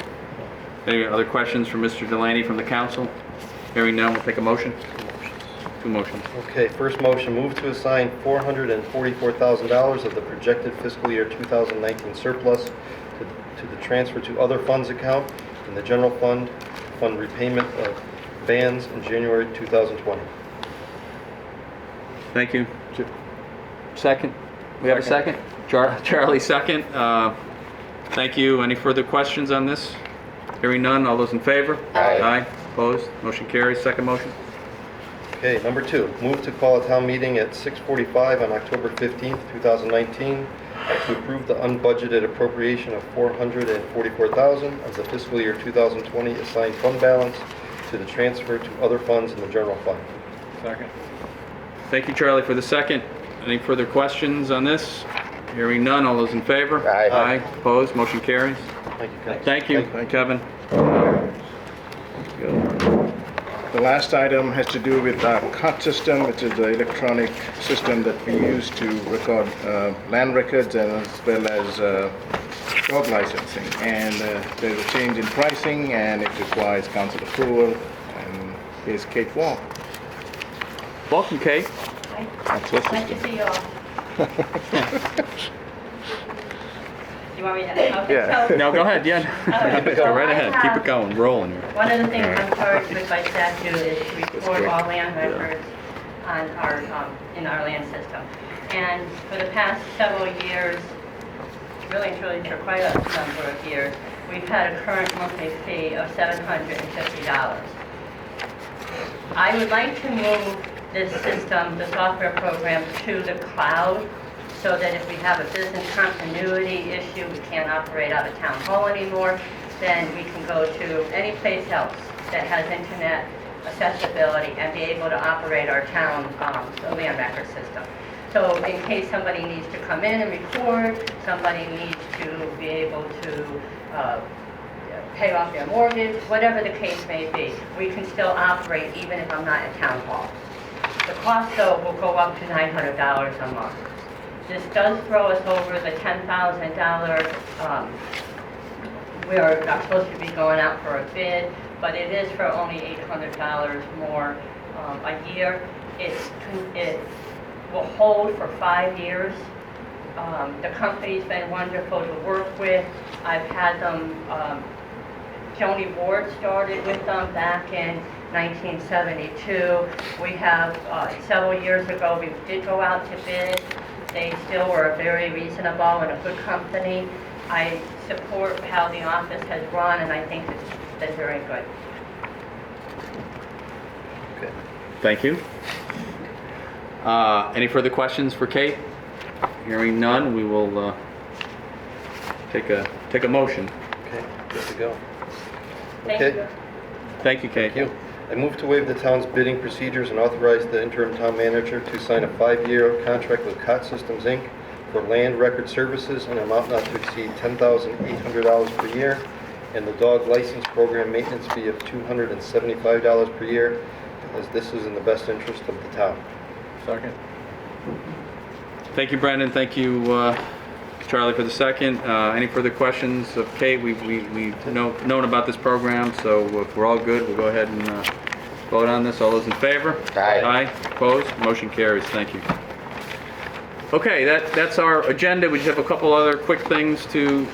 any other questions from Mr. Delaney from the council? Hearing none, we'll take a motion. Two motions. Okay, first motion, move to assign $444,000 of the projected fiscal year 2019 surplus to the transfer to other funds account in the general fund repayment of bans in January 2020. Thank you. Second? We have a second? Charlie, second. Thank you. Any further questions on this? Hearing none, all those in favor? Aye. Aye. Opposed? Motion carries. Second motion. Okay, number two, move to call a town meeting at 6:45 on October 15th, 2019 to approve the unbudgeted appropriation of $444,000 of the fiscal year 2020 assigned fund balance to the transfer to other funds in the general fund. Second. Thank you, Charlie, for the second. Any further questions on this? Hearing none, all those in favor? Aye. Aye. Opposed? Motion carries. Thank you, Kevin. Thank you, Kevin. The last item has to do with our COT system, which is the electronic system that we use to record land records as well as dog licensing. And there's a change in pricing, and it requires council approval. And here's Kate Wall. Welcome, Kate. That's your Nice to system. see you all. You want me to? Okay, Yeah. so No, go ahead, yeah. Go right ahead. Keep it going, rolling here. one of the things I'm charged with by statute is to record all land records on our, in our land system. And for the past several years, really and truly for quite a number of years, we've had a current monthly fee of $750. I would like to move this system, the software program, to the cloud so that if we have a business continuity issue, we can't operate out of town hall anymore, then we can go to any place else that has internet accessibility and be able to operate our town land record system. So in case somebody needs to come in and record, somebody needs to be able to pay off their mortgage, whatever the case may be, we can still operate even if I'm not at town hall. The cost, though, will go up to $900 a month. This does throw us over the $10,000. We are not supposed to be going out for a bid, but it is for only $800 more a year. It will hold for 5 years. The company's been wonderful to work with. I've had them, Joni Ward started with them back in 1972. We have, several years ago, we did go out to bid. They still were very reasonable and a good company. I support how the office has run, and I think it's been very good. Okay. Thank you. Any further questions for Kate? Hearing none, we will take a motion. Okay, good to go. Thank Okay. you. Thank you, Kate. Thank you. I move to waive the town's bidding procedures and authorize the interim town manager to sign a 5-year contract with COT Systems, Inc. for land record services in an amount not to exceed $10,800 per year, and the dog license program maintenance fee of $275 per year, as this is in the best interest of the town. Second. Thank you, Brendan. Thank you, Charlie, for the second. Any further questions of Kate? We've known about this program, so if we're all good, we'll go ahead and vote on this. All those in favor? Aye. Aye. Opposed? Motion carries. Thank you. Okay, that's our agenda. We just have a couple other quick things to...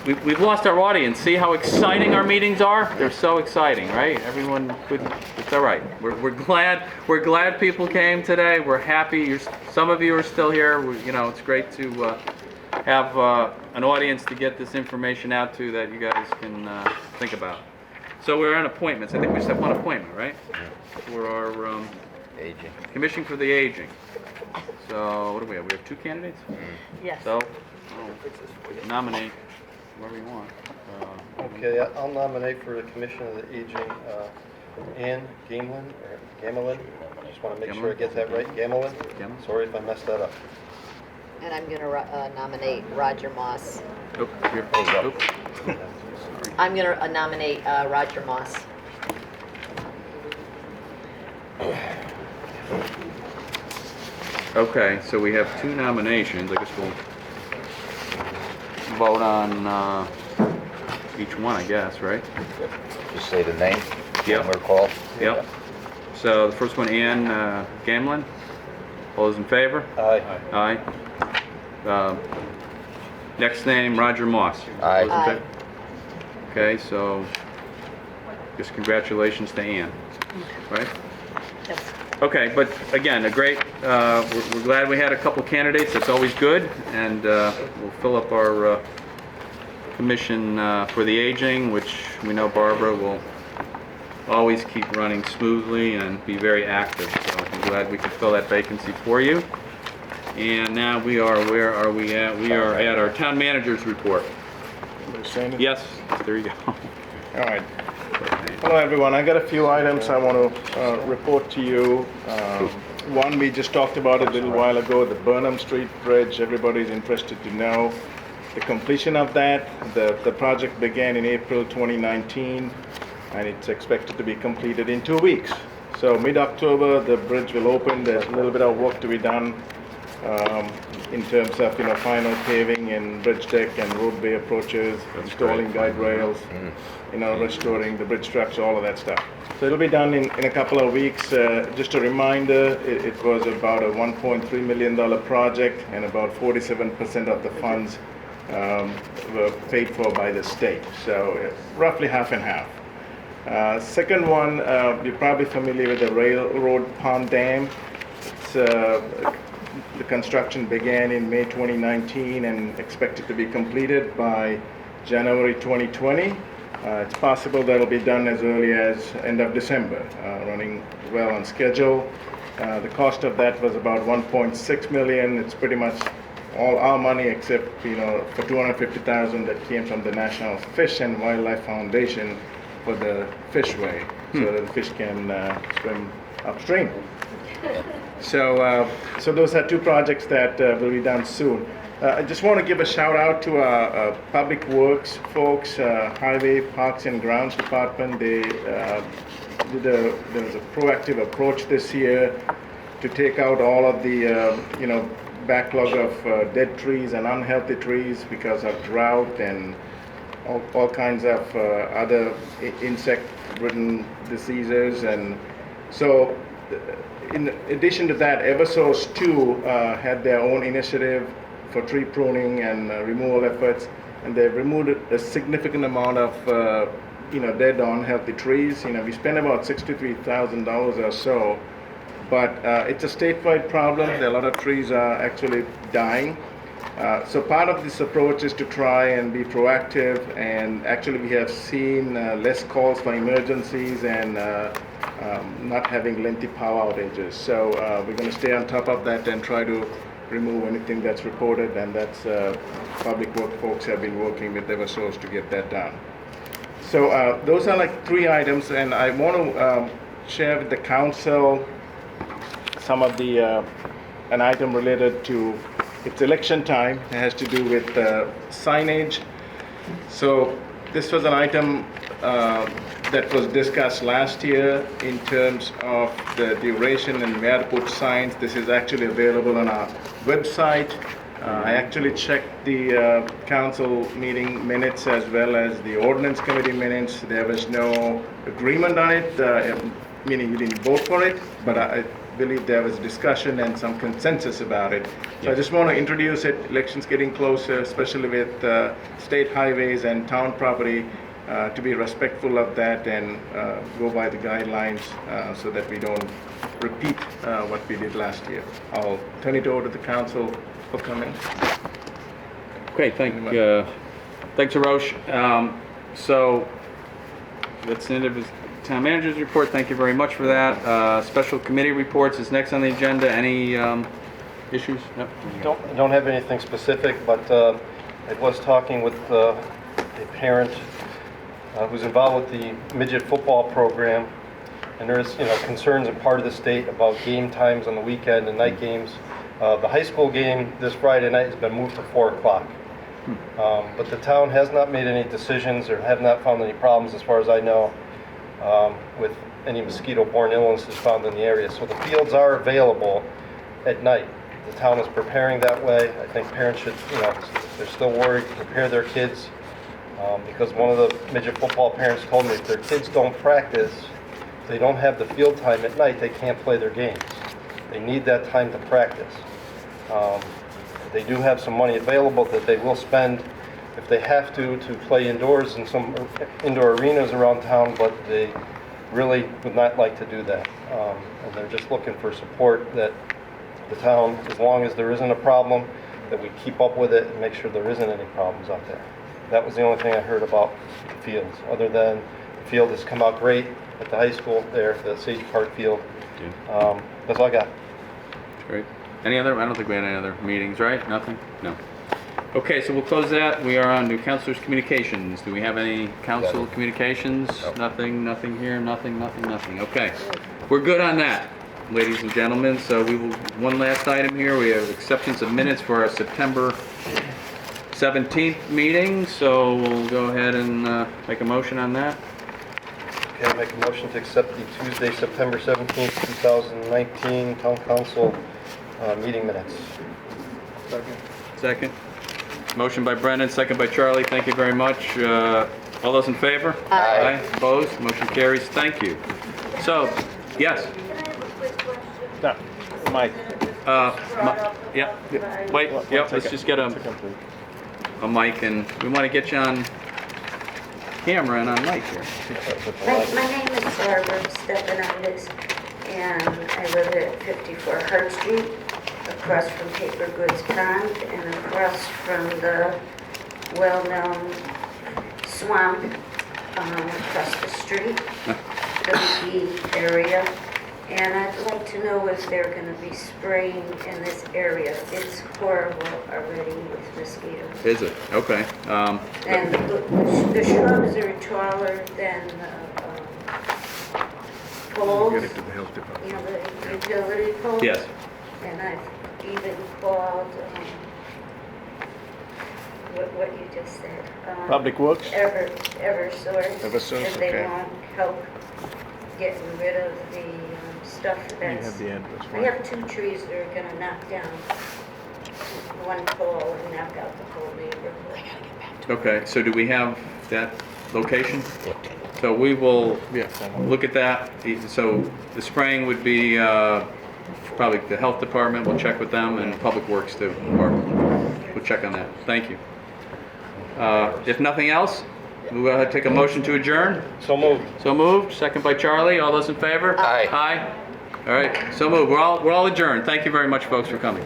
We've lost our audience. See how exciting our meetings are? They're so exciting, right? Everyone could... It's all right. We're glad people came today. We're happy. Some of you are still here. It's great to have an audience to get this information out to that you guys can think about. So we're on appointments. I think we just have one appointment, right? For our Aging. Commission for the Aging. So what do we have? We have 2 candidates? Yes. So nominate whoever you want. Okay, I'll nominate for the Commission of the Aging, Ann Gamelin, or Gamelin. I just want to make sure I get that right. Gamelin? Gamelin. Sorry if I messed that up. And I'm going to nominate Roger Moss. Oh, here. Oh. I'm going to nominate Roger Moss. Okay, so we have 2 nominations. I guess we'll vote on each one, I guess, right? Just say the name. Yep. Or call. Yep. So the first one, Ann Gamlin. All those in favor? Aye. Aye. Next name, Roger Moss. Aye. All those in favor? Okay, so just congratulations to Ann, right? Yes. Okay, but again, we're glad we had a couple candidates. That's always good, and we'll fill up our commission for the aging, which we know Barbara will always keep running smoothly and be very active. So I'm glad we could fill that vacancy for you. And now where are we at? We are at our town manager's report. Yes, there you go. All right. Hello, everyone. I got a few items I want to report to you. One, we just talked about it a little while ago, the Burnham Street Bridge. Everybody's interested to know the completion of that. The project began in April 2019, and it's expected to be completed in 2 weeks. So mid-October, the bridge will open. There's a little bit of work to be done in terms of final paving and bridge deck and roadway approaches, installing guide rails, restoring the bridge structure, all of that stuff. So it'll be done in a couple of weeks. Just a reminder, it was about a $1.3 million project, and about 47% of the funds were paid for by the state. So roughly half and half. Second one, you're probably familiar with the Railroad Pond Dam. The construction began in May 2019 and expected to be completed by January 2020. It's possible that'll be done as early as end of December, running well on schedule. The cost of that was about $1.6 million. It's pretty much all our money except, for $250,000 that came from the National Fish and Wildlife Foundation for the fishway, so that the fish can swim upstream. So those are two projects that will be done soon. I just want to give a shout out to our Public Works folks, Highway, Parks and Grounds Department. There was a proactive approach this year to take out all of the backlog of dead trees and unhealthy trees because of drought and all kinds of other insect-ridden diseases. And so in addition to that, Eversource 2 had their own initiative for tree pruning and removal efforts, and they've removed a significant amount of dead unhealthy trees. We spent about $63,000 or so, but it's a statewide problem. A lot of trees are actually dying. So part of this approach is to try and be proactive, and actually we have seen less calls for emergencies and not having lengthy power outages. So we're going to stay on top of that and try to remove anything that's reported, and that's Public Works folks have been working with Eversource to get that done. So those are like 3 items, and I want to share with the council some of the an item related to it's election time. It has to do with signage. So this was an item that was discussed last year in terms of the duration and where to put signs. This is actually available on our website. I actually checked the council meeting minutes as well as the ordinance committee minutes. There was no agreement on it, meaning you didn't vote for it, but I believe there was discussion and some consensus about it. So I just want to introduce it. Elections getting closer, especially with state highways and town property, to be respectful of that and go by the guidelines so that we don't repeat what we did last year. I'll turn it over to the council for comment. Okay, thanks, Arosh. So that's the end of his town manager's report. Thank you very much for that. Special committee reports is next on the agenda. Any issues? No? Don't have anything specific, but I was talking with a parent who's involved with the midget football program, and there's concerns in part of the state about game times on the weekend and night games. The high school game this Friday night has been moved to 4 o'clock. But the town has not made any decisions or have not found any problems, as far as I know, with any mosquito-borne illnesses found in the area. So the fields are available at night. The town is preparing that way. I think parents should, if they're still worried, prepare their kids. Because one of the midget football parents told me if their kids don't practice, if they don't have the field time at night, they can't play their games. They need that time to practice. They do have some money available that they will spend if they have to play indoors in some indoor arenas around town, but they really would not like to do that. And they're just looking for support that the town, as long as there isn't a problem, that we keep up with it and make sure there isn't any problems out there. That was the only thing I heard about the fields, other than the field has come out great at the high school there, the Sage Park field. That's all I got. Great. Any other? I don't think we had any other meetings, right? Nothing? No. Okay, so we'll close that. We are on to councilors' communications. Do we have any council communications? Nothing here, nothing. Okay. We're good on that, ladies and gentlemen. So we will, one last item here. We have acceptance of minutes for our September 17th meeting. So we'll go ahead and make a motion on that. Okay, I make a motion to accept the Tuesday, September 17th, 2019 Town Council meeting minutes. Second. Motion by Brendan, second by Charlie. Thank you very much. All those in favor? Aye. Opposed? Motion carries. Thank you. So, yes. No, Mike. Yeah. Wait. Yep. Let's just get a mic, and we want to get you on camera and on mic here. My name is Barbara Stephanitis, and I live at 54 Hart Street, across from Paper Goods Pond, and across from the well-known swamp across the street, the B area. And I'd like to know if they're going to be spraying in this area. It's horrible already with mosquitoes. Is it? Okay. And the shrubs are taller than poles, Get it to the health department. you know, the utility poles. Yes. And I've even called, what you just said. Public Works? Eversource. Eversource, And they okay. won't help getting rid of the stuff You that's. have the address, We right? have 2 trees that are gonna knock down one pole and knock out the whole neighborhood. Okay, so do we have that location? So we will Yeah. look at that. So the spraying would be probably the health department, we'll check with them, and Public Works too, we'll check on that. Thank you. If nothing else, we'll go ahead and take a motion to adjourn. So moved. So moved, second by Charlie, all those in favor? Aye. Aye. All right, so moved, we're all adjourned. Thank you very much, folks, for coming.